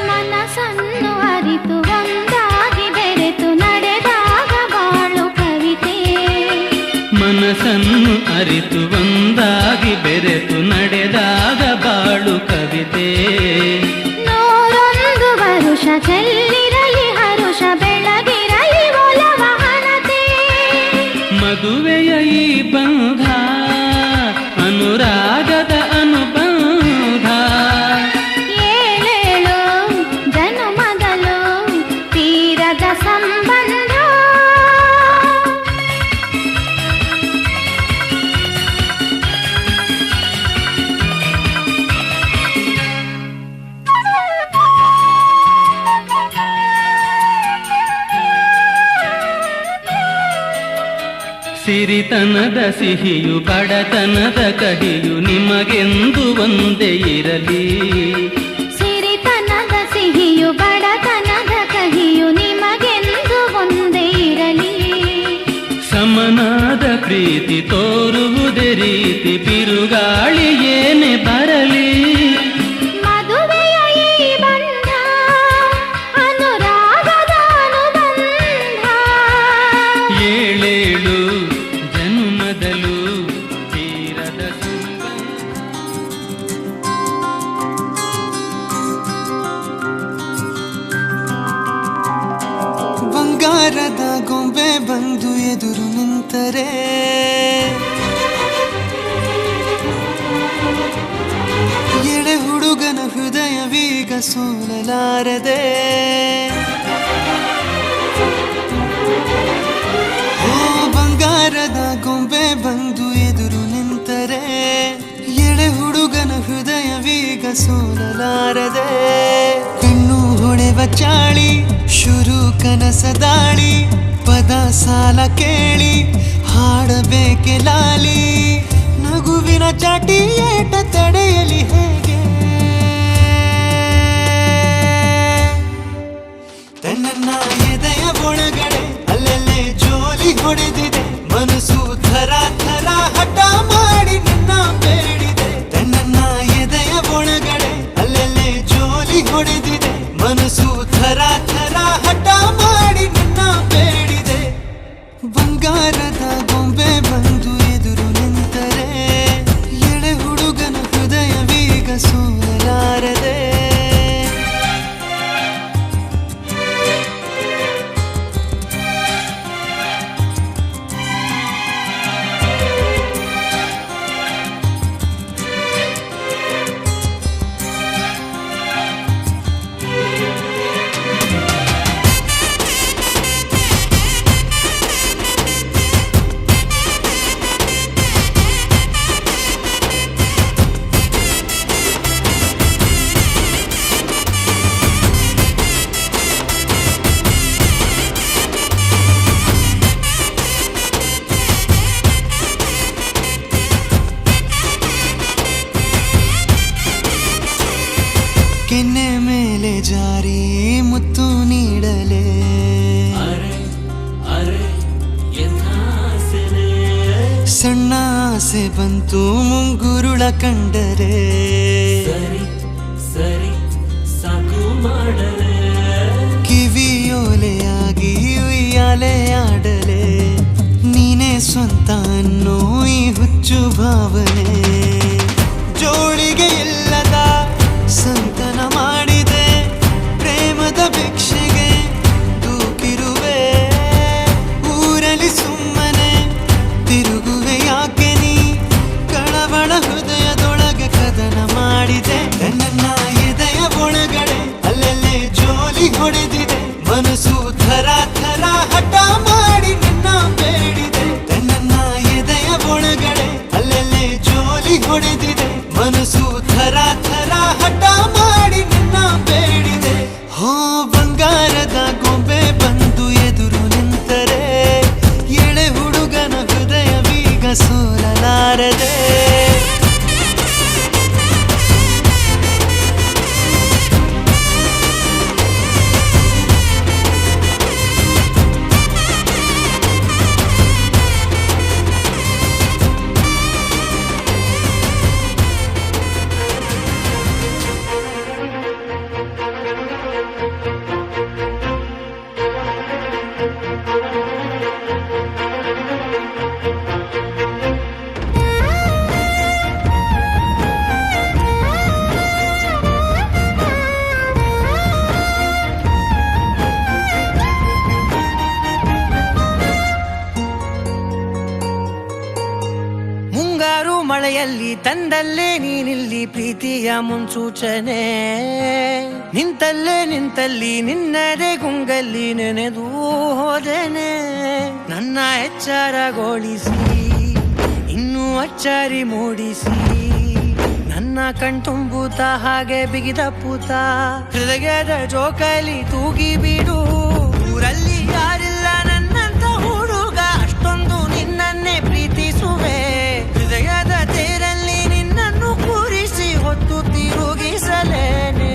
ಮನಸ್ಸನ್ನು ಅರಿತು ಒಂದಾಗಿ ಬೆರೆತು ನಡೆದಾಗ ಬಾಳು ಕವಿತೆ ಮನಸ್ಸನ್ನು ಅರಿತು ಒಂದಾಗಿ ಬೆರೆತು ನಡೆದಾಗ ಬಾಳು ಕವಿತೆ ನೂರೊಂದು ವರುಷ ಚೆಲ್ಲಿರಲಿ ಹರುಷ ಬೆಳಗಿರಲಿ ಒಲವ ಹಣತೆ ಮದುವೆಯ ಈ ಬಂಧ ಅನುರಾಗದ ಅನುಬಂಧ ಏಳೇಳು ಜನುಮದಲು ತೀರದ ಸಂಬಂಧ ಸಿರಿತನದ ಸಿಹಿಯು ಬಡತನದ ಕಹಿಯು ನಿಮಗೆಂದು ಒಂದೇ ಇರಲಿ ಸಿರಿತನದ ಸಿಹಿಯು ಬಡತನದ ಕಹಿಯು ನಿಮಗೆಂದು ಒಂದೇ ಇರಲಿ ಸಮನಾದ ಪ್ರೀತಿ ತೋರುವುದೇ ರೀತಿ ಬಿರುಗಾಳಿ ಏನೇ ಬರಲಿ ಮದುವೆಯ ಈ ಬಂಧ ಅನುರಾಗದ ಅನುಬಂಧ ಏಳೇಳು ಜನುಮದಲು ತೀರದ ಸಂಬಂಧ ಸೋಲಲಾರದೆ. ಓ ಬಂಗಾರದ ಗೊಂಬೆ ಬಂದು ಎದುರು ನಿಂತರೆ ಎಳೆ ಹುಡುಗನ ಹೃದಯವೀಗ ಸೋಲಲಾರದೆ. ಕಣ್ಣು ಹೊಳೆವ ಚಾಳಿ ಶುರು ಕನಸ ದಾಳಿ ಪದ ಸಾಲ ಕೇಳಿ ಹಾಡಬೇಕೆ ಲಾಲಿ. ನಗುವಿನ ಚಾಟಿ ಏಟ ತಡೆಯಲಿ ಹೇಗೆ. ತನ್ನ ಎದೆಯ ಒಳಗಡೆ ಅಲ್ಲಲ್ಲೇ ಜೋಲಿ ಹೊಡೆದಿದೆ. ಮನಸ್ಸು ಥರ ಥರ ಹಠ ಮಾಡಿ ನಿನ್ನ ಬೇಡಿದೆ. ತನ್ನ ಎದೆಯ ಒಳಗಡೆ ಅಲ್ಲಲ್ಲೇ ಜೋಲಿ ಹೊಡೆದಿದೆ. ಮನಸ್ಸು ಥರ ಥರ ಹಠ ಮಾಡಿ ನಿನ್ನ ಬೇಡಿದೆ. ಬಂಗಾರದ ಗೊಂಬೆ ಬಂದು ಎದುರು ನಿಂತರೆ ಎಳೆ ಹುಡುಗನ ಹೃದಯವೀಗ ಸೋಲಲಾರದೆ. ಕೆನ್ನೆ ಮೇಲೆ ಜಾರಿ ಮುತ್ತು ನೀಡಲೇ. ಸಣ್ಣ ಆಸೆ ಬಂತು ಮುಂಗುರುಳ ಕಂಡರೆ. ಕಿವಿಯೋಲೆಯಾಗಿ ಉಯ್ಯಾಲೆ ಆಡಲೆ. ನೀನೇ ಸ್ವಂತ ಅನ್ನೋ ಈ ಹುಚ್ಚು ಭಾವನೆ ಜೋಳಿಗೆ ಇಲ್ಲದ ಸಂತನ ಮಾಡಿದೆ. ಪ್ರೇಮದ ಭಿಕ್ಷೆಗೆ ದೂಕಿರುವೆ. ಊರಲ್ಲಿ ಸುಮ್ಮನೆ ತಿರುಗುವೆ ಯಾಕೆ ನೀ. ಕಳವಳ ಹೃದಯದೊಳಗೆ ಕದನ ಮಾಡಿದೆ. ನನ್ನ ಎದೆಯ ಒಳಗಡೆ ಅಲ್ಲಲ್ಲೇ ಜೋಲಿ ಹೊಡೆದಿದೆ. ಮನಸ್ಸು ಥರ ಥರ ಹಠ ಮಾಡಿ ನಿನ್ನ ಬೇಡಿದೆ. ನನ್ನ ಎದೆಯ ಒಳಗಡೆ ಅಲ್ಲಲ್ಲೇ ಜೋಲಿ ಹೊಡೆದಿದೆ. ಮನಸ್ಸು ಥರ ಥರ ಹಠ ಮಾಡಿ ನಿನ್ನ ಬೇಡಿದೆ. ಹೋ ಬಂಗಾರದ ಗೊಂಬೆ ಬಂದು ಎದುರು ನಿಂತರೆ ಎಳೆ ಹುಡುಗನ ಹೃದಯವೀಗ ಸೋಲಲಾರದೆ. ಮುಂಗಾರು ಮಳೆಯಲ್ಲಿ ತಂದಲ್ಲೇ ನೀನಿಲ್ಲಿ ಪ್ರೀತಿಯ ಮುನ್ಸೂಚನೆ. ನಿಂತಲ್ಲೇ ನಿಂತಲ್ಲಿ ನಿನ್ನದೇ ಗುಂಗಲ್ಲಿ ನೆನೆದು ಹೋದೆನೆ. ನನ್ನ ಎಚ್ಚರಗೊಳಿಸಿ ಇನ್ನೂ ಅಚ್ಚರಿ ಮೂಡಿಸಿ. ನನ್ನ ಕಣ್ತುಂಬುತ್ತ ಹಾಗೆ ಬಿಗಿದ ಪೂತ ಹೃದಯದ ಜೋಕಾಲಿ ತೂಗಿ ಬಿಡು. ಊರಲ್ಲಿ ಯಾರಿಲ್ಲ ನನ್ನಂತ ಹುಡುಗ ಅಷ್ಟೊಂದು ನಿನ್ನನ್ನೇ ಪ್ರೀತಿಸುವೆ. ಹೃದಯದ ತೇರಲ್ಲಿ ನಿನ್ನನ್ನು ಕೂರಿಸಿ ಹೊತ್ತು ತಿರುಗಿಸಲೇನೆ.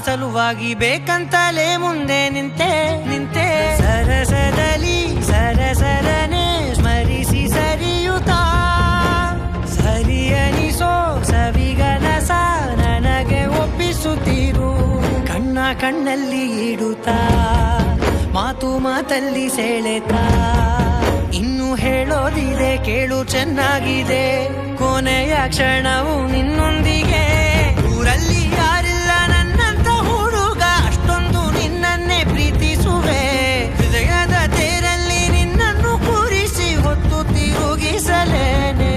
ಸಲುವಾಗಿ ಬೇಕಂತಲೇ ಮುಂದೆ ನಿಂತೆ ಸರಸದಲ್ಲಿ ಸರಸರನೆ ಸ್ಮರಿಸಿ ಸರಿಯುತ್ತಾ ಸರಿಯನಿಸೋ ಸವಿಗನಸ ನನಗೆ ಒಪ್ಪಿಸುತ್ತೀರು ಕಣ್ಣಲ್ಲಿ ಇಡುತ್ತಾ ಮಾತಲ್ಲಿ ಸೆಳೆತಾ ಇನ್ನು ಹೇಳೋದಿದೆ ಕೇಳು ಚೆನ್ನಾಗಿದೆ ಕೊನೆಯ ಕ್ಷಣವು ನಿನ್ನೊಂದಿಗೆ ಊರಲ್ಲಿ ಯಾರಿಲ್ಲ ನನ್ನಂತ ಹುಡುಗ ಅಷ್ಟೊಂದು ನಿನ್ನನ್ನೇ ಪ್ರೀತಿಸುವೆ ಹೃದಯದ ತೇರಲ್ಲಿ ನಿನ್ನನ್ನು ಕೂರಿಸಿ ಹೊತ್ತು ತಿರುಗಿಸಲೇನೆ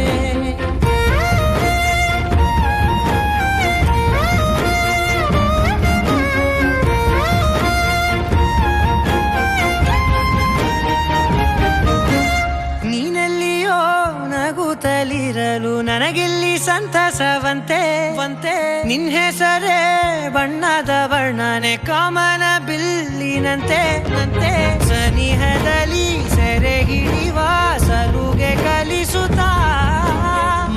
ನಗುತ್ತಲಿರಲು ನನಗಿಲ್ಲಿ ಸಂತಸವಂತೆ ನಿನ್ ಹೆಸರೇ ಬಣ್ಣದ ವರ್ಣನೆ ಕಾಮನ ಬಿಲ್ಲಿನಂತೆ ಸನಿಹದಲ್ಲಿ ಸೆರೆ ಹಿಡಿವ ಸಲುಗೆ ಕಲಿಸುತ್ತಾ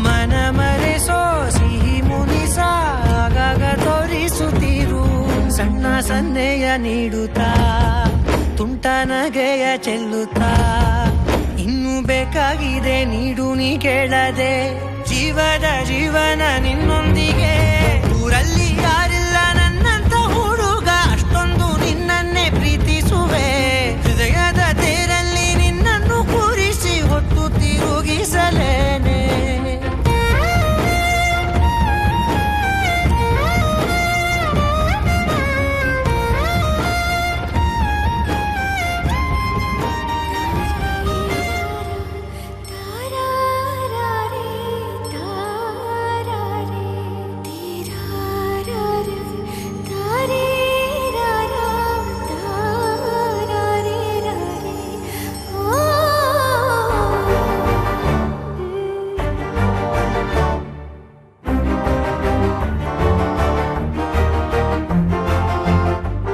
ಮನ ಮರೆಸೋ ಸಿಹಿ ಮುನಿಸ ಆಗಾಗ ತೋರಿಸುತ್ತೀರು ಸಣ್ಣ ಸನ್ನೆಯ ನೀಡುತ್ತಾ ತುಂಟ ನಗೆಯ ಚೆಲ್ಲುತ್ತಾ ಇನ್ನು ಬೇಕಾಗಿದೆ ನೀಡು ನೀ ಕೇಳದೆ ಜೀವನ ನಿನ್ನೊಂದಿಗೆ ಊರಲ್ಲಿ ಯಾರಿಲ್ಲ ನನ್ನಂತ ಹುಡುಗ ಅಷ್ಟೊಂದು ನಿನ್ನನ್ನೇ ಪ್ರೀತಿಸುವೆ ಹೃದಯದ ತೇರಲ್ಲಿ ನಿನ್ನನ್ನು ಕೂರಿಸಿ ಹೊತ್ತು ತಿರುಗಿಸಲೇನೆ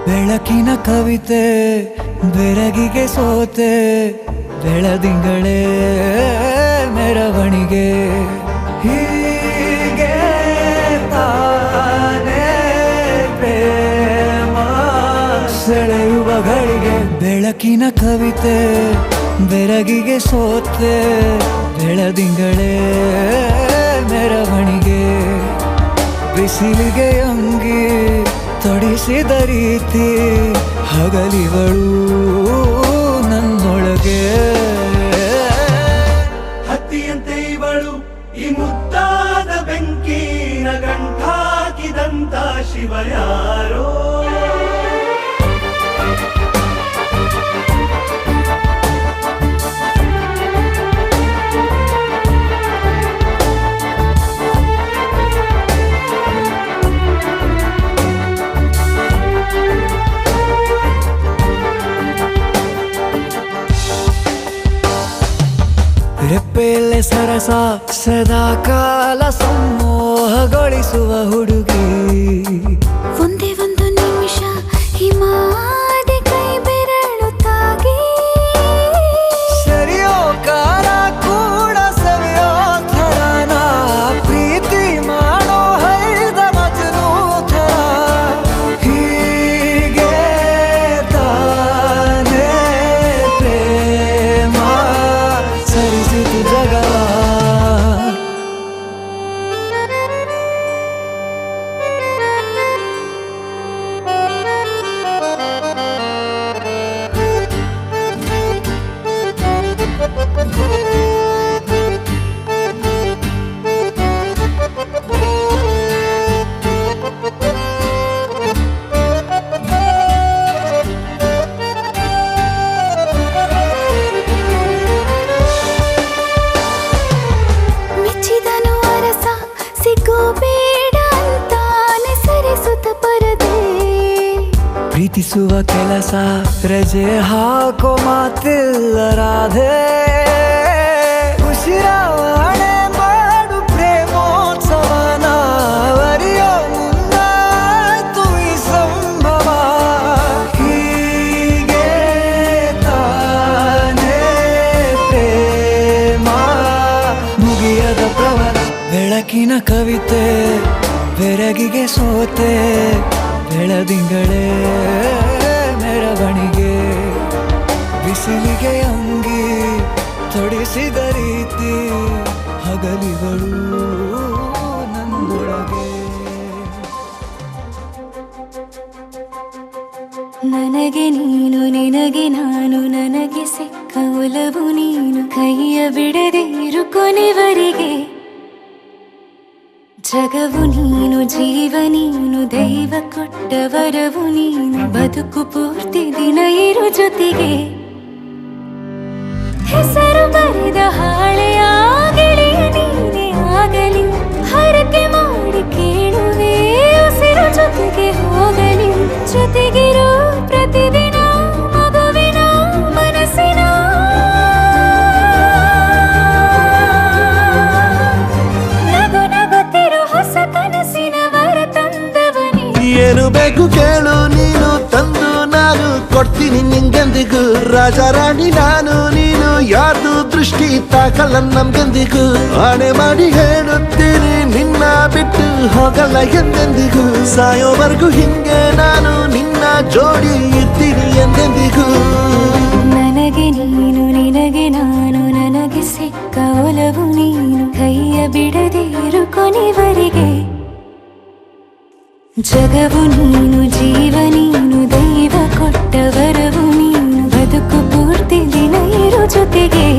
ಬೆಳಕಿನ ಕವಿತೆ ಬೆರಗಿಗೆ ಸೋತೆ ಬೆಳದಿಂಗಳೇ ಮೆರವಣಿಗೆ ಹೀಗೆ ತಾನೇ ಪ್ರೇಮ ಸೆಳೆಯುವ ಗಳಿಗೆ ಬೆಳಕಿನ ಕವಿತೆ ಬೆರಗಿಗೆ ಸೋತೆ ಬೆಳದಿಂಗಳೇ ಮೆರವಣಿಗೆ ಬಿಸಿಲಿಗೆ ಅಂಗಿ ತೊಡಿಸಿದ ರೀತಿ ಹಗಲಿಗಳು ನನ್ನೊಳಗೆ ಹತ್ತಿಯಂತೆ ಇವಳು ಈ ಮುದ್ದಾದ ಬೆಂಕಿನ ಗಂಟಾಕಿದಂತ ಶಿವ ಯಾರೋ ರೆಪ್ಪೆಯಲ್ಲೇ ಸರಸ ಸದಾ ಕಾಲ ಸಂಮೋಹಗೊಳಿಸುವ ಹುಡುಗಿ ಒಂದೇ ಒಂದು ನಿಮಿಷ ಹಿಮಾದೆ ಕೈ ಬೆರಳು ತಾಗಿ ಸರಿಯೋ ಕಾಲ ಕೂಡ ಸವಿಯೋ ಥರನ ಪ್ರೀತಿ ಮಾಡೋ ಹೈದ ಮಜನು ಥರ ಹೀಗೆ ತಾನೇ ಪ್ರೇಮ ಸರಿಸಿತು ಜಗ ಮೆಚ್ಚಿದನು ಅರಸ ಸಿಗೋ ಬೇಡ ಅಂತಾನೆ ಸರಿಸುತ್ತ ಪರದೆ ಪ್ರೀತಿಸುವ ಕೆಲಸ ರಜೆ ಹಾಕೋ ಮಾತಿಲ್ಲ ರಾಧೆ ಉಸಿರಾವಣೆ ಮಾಡು ಪ್ರೇಮೋತ್ಸವನ ಅರಿಯೋ ಮುಂದಾಯ್ತು ಈ ಸಂಭವ ಹೀಗೆ ತಾನೇ ಪ್ರೇಮ ಮುಗಿಯದ ಪ್ರವರ ಬೆಳಕಿನ ಕವಿತೆ ಬೆರಗಿಗೆ ಸೋತೆ ಬೆಳದಿಂಗಳೇ ಮೆರವಣಿಗೆ ಬಿಸಿಲಿಗೆ ಅಂಗಿ ತೊಡಿಸಿದ ರೀತಿ ಹಗಲಿಗಳು ನನ್ನೊಳಗೆ. ನನಗೆ ನೀನು ನಿನಗೆ ನಾನು ನನಗೆ ಸಿಕ್ಕ ಒಲವು ನೀನು ಕೈಯ ಬಿಡದೆ ಇರು ಕೊನೆವರೆಗೆ. ಜಗವು ನೀನು ಜೀವ ನೀನು ದೈವ ಕೊಟ್ಟ ವರವು ನೀನು ಬದುಕು ಪೂರ್ತಿ ದಿನ ಇರು ಜೊತೆಗೆ. ಹೆಸರು ಬರೆದ ಹಾಳೆಯ ಗೆಳೆಯ ನೀನೇ ಆಗಲಿ ಹರಕೆ ಮಾಡಿ ಕೇಳುವೆ ಉಸಿರು ಜೊತೆಗೆ ಹೋಗಲಿ ಜೊತೆಗಿರೋ ಪ್ರತಿದಿನ ಮಗುವಿನ ಮನಸ್ಸಿನ ನಗು ನಗುತ್ತಿರೋ ಹೊಸ ಕನಸಿನ ವರ ತಂದವನೇ. ಏನು ಬೇಕು ಕೇಳು ನೀನು ತಂದು ನಾನು ಕೊಡ್ತೀನಿ ನಿಂಗೆಂದಿಗೂ. ರಾಜ ರಾಣಿ ನಾನು ನೀನು ಯಾರ್ದು ದೃಷ್ಟಿ ತಾಕಲ್ಲ ನಮ್ಗೆಂದಿಗೂ. ಆಣೆ ಮಾಡಿ ಹೇಳುತ್ತೀನಿ ನಿನ್ನ ಬಿಟ್ಟು ಹೋಗಲ್ಲ ಎಂದೆಂದಿಗೂ. ಸಾಯೋವರೆಗೂ ಹಿಂಗೆ ನಾನು ನಿನ್ನ ಜೋಡಿ ಇರ್ತೀನಿ ಎಂದೆಂದಿಗೂ. ನನಗೆ ನೀನು ನಿನಗೆ ನಾನು ನನಗೆ ಸಿಕ್ಕ ಒಲವು ನೀನು ಕೈಯ ಬಿಡದೆ ಇರು ಕೊನೆವರೆಗೆ. ಜಗವು ನೀನು ಜೀವ ನೀನು ದೈವ ಕೊಟ್ಟ ವರವು ನೀನು ಬದುಕು ಪೂರ್ತಿ ದಿನ ಇರು ಜೊತೆಗೆ.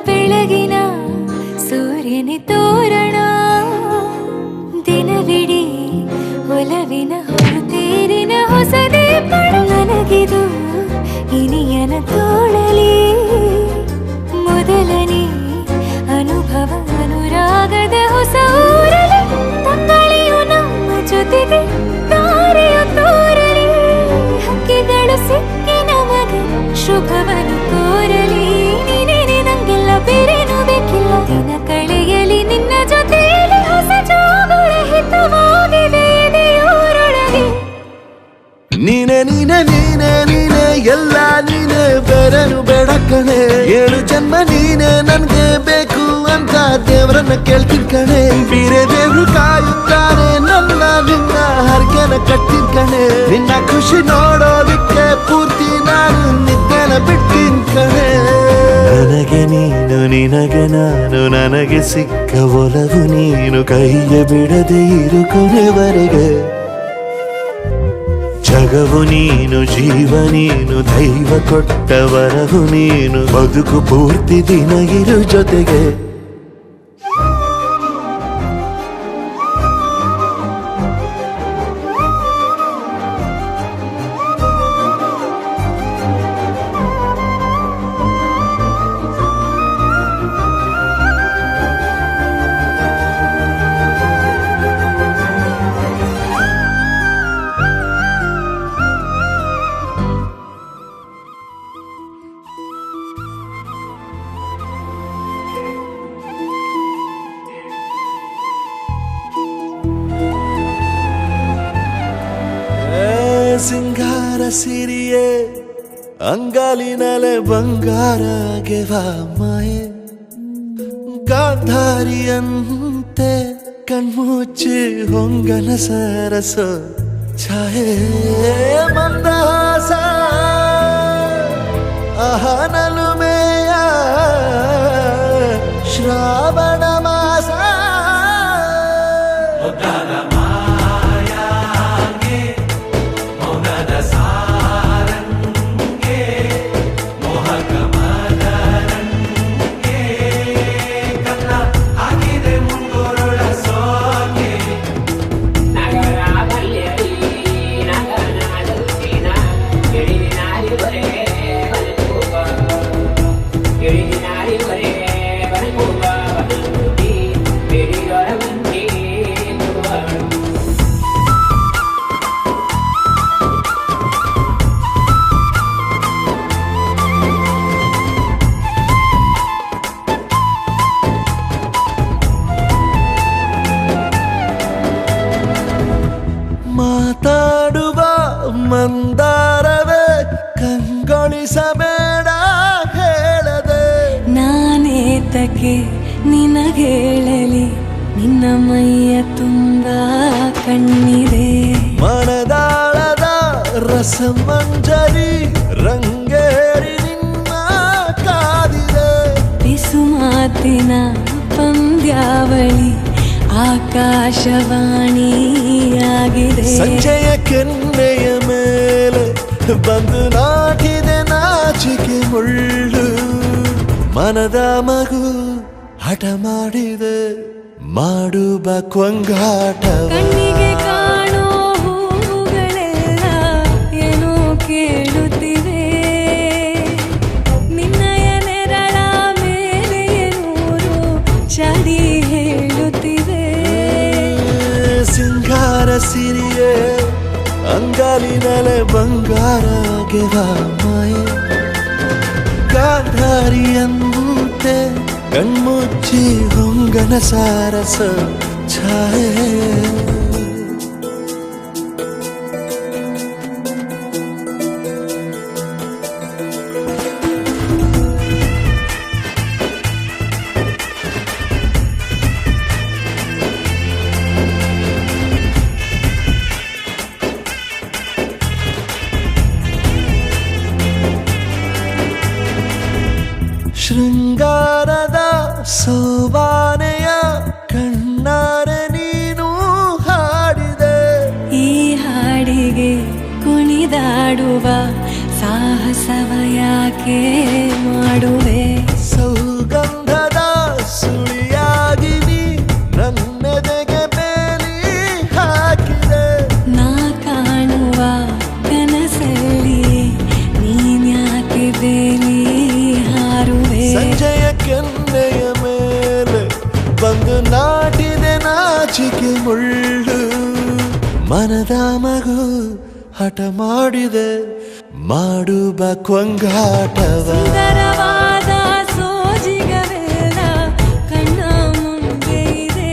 ಬೆಳಗಿನ ಸೂರ್ಯನೇ ತೋರಣ ದಿನವಿಡೀ ಒಲವಿನ ಹೊರತೇರಿನ ಹೊಸದೇ ಪಡ. ನನಗಿದು ಇನಿಯನ ತೋಳಲಿ ಮೊದಲನೇ ಅನುಭವ ಅನುರಾಗದ ಹೊಸ ಊರಲಿ. ತಂಗಳಿಯು ನಮ್ಮ ಜೊತೆಗೆ ತಾರೆಯು ತೋರಲಿ ಹಕ್ಕಿಗಳು ಸಿಕ್ಕಿ ನಮಗೆ ಶುಭವನ್ನು ಕೋರಲಿ. ನೀನೇನೆ ನಂಗೆಲ್ಲ ಬೇರೇನು ಬೇಕಿಲ್ಲ ದಿನ ಕಳೆಯಲಿ ನಿನ್ನ ಜೊತೆಯಲ್ಲಿ ಹೊಸ ಜೋಗುಳ ಹಿತವಾಗಿದೆ ಎದೆಯೋರೊಳಗೆ. ನೀನೆ ನೀನೆ ನೀನೆ ನೀನೆ ಎಲ್ಲ ನೀನೆ ಬೇರೆನು ಬೇಡ ಕಣೆ. 7 ಜನ್ಮ ನೀನೆ ನನ್ಗೆ ಬೇಕು ಅಂತ ದೇವರನ್ನ ಕೇಳ್ತೀನಿ ಕಣೆ. ಬೇರೆ ದೇವ್ರು ಕಾಯುತ್ತಾರೆ ನನ್ನ ನಿನ್ನ ಹರಕೆನ ಕಟ್ಟಿನ ಕಣೆ. ನಿನ್ನ ಖುಷಿ ನೋಡೋದಿಕ್ಕೆ ಪೂರ್ತಿ ನಾನು ನಿದ್ದೆನ ಬಿಟ್ಟಿನ ಕಣೆ. ನನಗೆ ನೀನು ನಿನಗೆ ನಾನು ನನಗೆ ಸಿಕ್ಕ ಒಲವು ನೀನು ಕೈಯ ಬಿಡದೆ ಇರು ಕೊನೆವರೆಗೆ. ಜಗವು ನೀನು ಜೀವ ನೀನು ದೈವ ಕೊಟ್ಟ ವರವು ನೀನು ಬದುಕು ಪೂರ್ತಿ ದಿನ ಇರು ಜೊತೆಗೆ. ಸಿಂಗಾರ ಸಿರಿಯೇ ಅಂಗಾಲಿನಲೆ ಬಂಗಾರ ಗೆವ ಮಾಯೆ. ಗಾಂಧಾರಿಯಂತೆ ಕಣ್ಮುಚ್ಚಿ ಹೊಂಗನ ಸರಸ ಛಾಯೆ. ಮಂದಹಾಸ ಅಹನಲುಮೆಯ ಶ್ರಾವಣ ಮಾಸ. Giri nari bare, bare kuba, bare ಯಾಕೆ ನಿನಗೇಳಲಿ ನಿನ್ನ ಮೈಯ ತುಂಬ ಕಣ್ಣಿದೆ ಮನದಾಳದ ರಸಮಂಜರಿ ರಂಗೇರಿ ನಿನ್ನ ಕಾದಿದೆ ಬಿಸು ಮಾತಿನ ಪಂದ್ಯಾವಳಿ ಆಕಾಶವಾಣಿಯಾಗಿದೆ ಸಂಜೆಯ ಕೆನ್ನೆಯ ಮೇಲೆ ಬಂದು ನಾಟಿದೆ ನಾಚಿಕೆ ಮುಳ್ಳು ಮನದ ಮಗು ಹಠ ಮಾಡಿದೆ ಮಾಡುವ ಕೊಂಗಾಟವ ಕಣ್ಣಿಗೆ ಕಾಣೋ ಹೂಗಳೆಲ್ಲ ಏನೋ ಕೇಳುತ್ತಿವೆ ನಿನ್ನಯ ನೆರಳ ಮೇಲೆ ನೂರು ಚಡಿ ಹೇಳುತ್ತಿವೆ ಸಿಂಗಾರ ಸಿರಿಯೇ ಅಂಗಾಲಿನಲೆ ಬಂಗಾರ ಗೆವ ಮಾಯೆ ಗಾಂಧಾರಿ ಅಂಬೂತೆ ಕಣ್ಮುಚ್ಚಿ ಹೊಂಗನ ಸಾರಸ ಛಾಯೆ ಶೃಂಗಾರದ ಸೋಬಾನೆಯ ಕಣ್ಣಾರೆ ನೀನು ಹಾಡಿದೆ ಈ ಹಾಡಿಗೆ ಕುಣಿದಾಡುವ ಸಾಹಸವ ಯಾಕೆ ಮಾಡುವೆ ಸೌಗಂಧದ ಸುಳಿಯಾಗಿ ನೀ ನನ್ನೆದೆಗೆ ಬೇಲಿ ಹಾಕಿದೆ ನಾ ಕಾಣುವ ಕನಸಲ್ಲಿ ನೀನ್ಯಾಕೆ ಬೇಲಿ ಹಾರುವೆ ಸಂಜೆಯ ಕೆನ್ನೆಯ ಮೇಲೆ ಬಂದು ನಾಟಿದೆ ನಾಚಿಕೆ ಮುಳ್ಳು ಮನದ ಮಗು ಹಠ ಮಾಡಿದೆ ಮಾಡುವ ಕೊಂಗಾಟವ ಸುಂದರವಾದ ಸೋಜಿಗವೆಲ್ಲ ಕಣ್ಣ ಮುಂದೆ ಇದೆ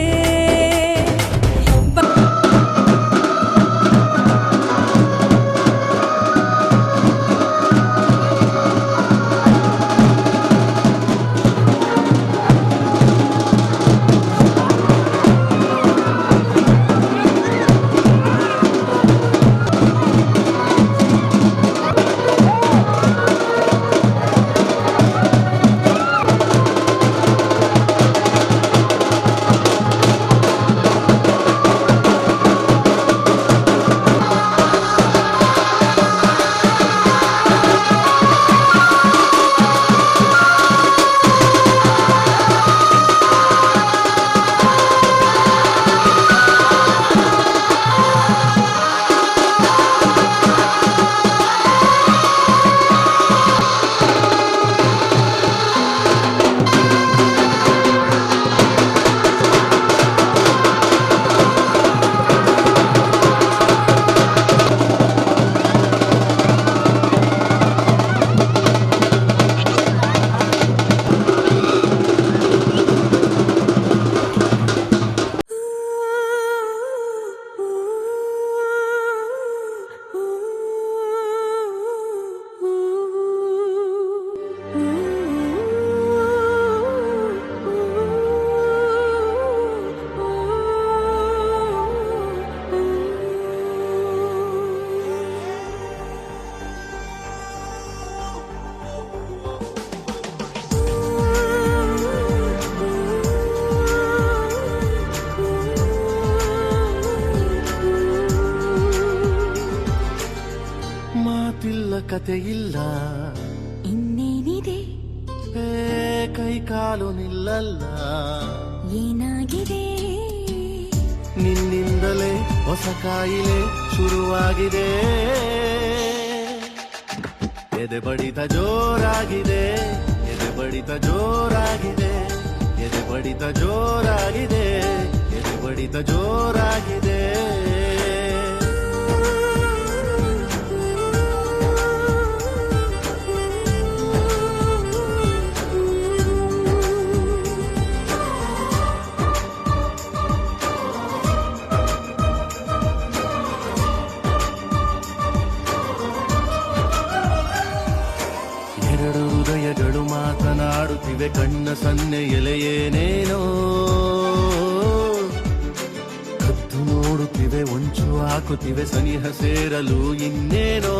ಮಾತಿಲ್ಲ ಕತೆ ಇಲ್ಲ ಇನ್ನೇನಿದೆ ಕೈ ಕಾಲು ನಿಲ್ಲಲ್ಲ ಏನಾಗಿದೆ ನಿನ್ನಿಂದಲೇ ಹೊಸ ಕಾಯಿಲೆ ಶುರುವಾಗಿದೆ ಎದೆ ಬಡಿತ ಜೋರಾಗಿದೆ ಎದೆ ಬಡಿತ ಜೋರಾಗಿದೆ ಎದೆ ಬಡಿತ ಜೋರಾಗಿದೆ ಎದೆ ಬಡಿತ ಜೋರಾಗಿದೆ ಎರಡು ಹೃದಯಗಳು ಮಾತನಾಡುತ್ತಿವೆ ಕಣ್ಣ ಸನ್ನೆಯಲೆ ಹುಡುಕುತ್ತಿವೆ ಸನಿಹ ಸೇರಲು ಇನ್ನೇನೋ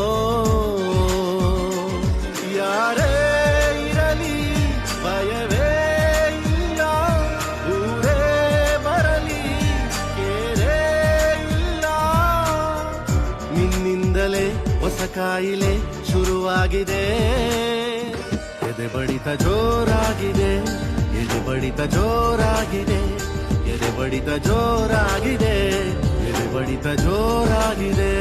ಯಾರೇ ಇರಲಿ ಭಯವೇ ಇಲ್ಲ ಊರೇ ಬರಲಿ ಕೇರೇ ಇಲ್ಲ ನಿನ್ನಿಂದಲೇ ಹೊಸ ಕಾಯಿಲೆ ಶುರುವಾಗಿದೆ ಎದೆ ಬಡಿತ ಜೋರಾಗಿದೆ ಎದೆ ಬಡಿತ ಜೋರಾಗಿದೆ ಎದೆ ಬಡಿತ ಜೋರಾಗಿದೆ ಎದೆ ಬಡಿತ ಜೋರಾಗಿದೆ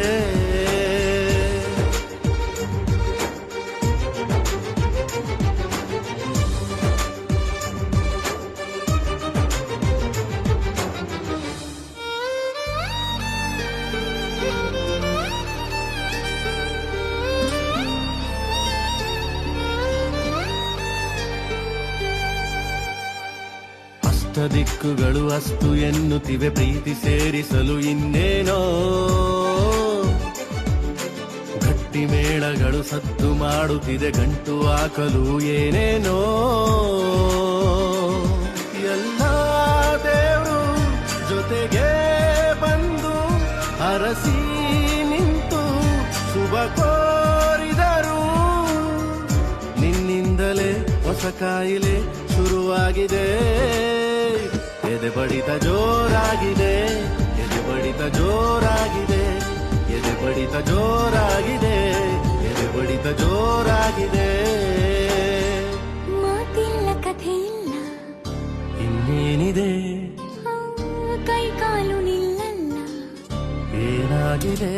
ದಿಕ್ಕುಗಳು ಅಸ್ತು ಎನ್ನುತ್ತಿವೆ ಪ್ರೀತಿ ಸೇರಿಸಲು ಇನ್ನೇನೋ ಗಟ್ಟಿ ಮೇಳಗಳು ಸದ್ದು ಮಾಡುತ್ತಿದೆ ಗಂಟು ಹಾಕಲು ಏನೇನೋ ಎಲ್ಲ ದೇವರು ಜೊತೆಗೆ ಬಂದು ಹರಸಿ ನಿಂತು ಶುಭ ಕೋರಿದರು ನಿನ್ನಿಂದಲೇ ಹೊಸ ಕಾಯಿಲೆ ಶುರುವಾಗಿದೆ ಎದೆ ಬಡಿತ ಜೋರಾಗಿದೆ ಎದೆ ಬಡಿತ ಜೋರಾಗಿದೆ ಎದೆ ಬಡಿತ ಜೋರಾಗಿದೆ ಎದೆ ಬಡಿತ ಜೋರಾಗಿದೆ ಮಾತಿಲ್ಲ ಕಥೆ ಇಲ್ಲ ಇನ್ನೇನಿದೆ ಕೈ ಕಾಲು ನಿಲ್ಲಲ್ಲ ಏನಾಗಿದೆ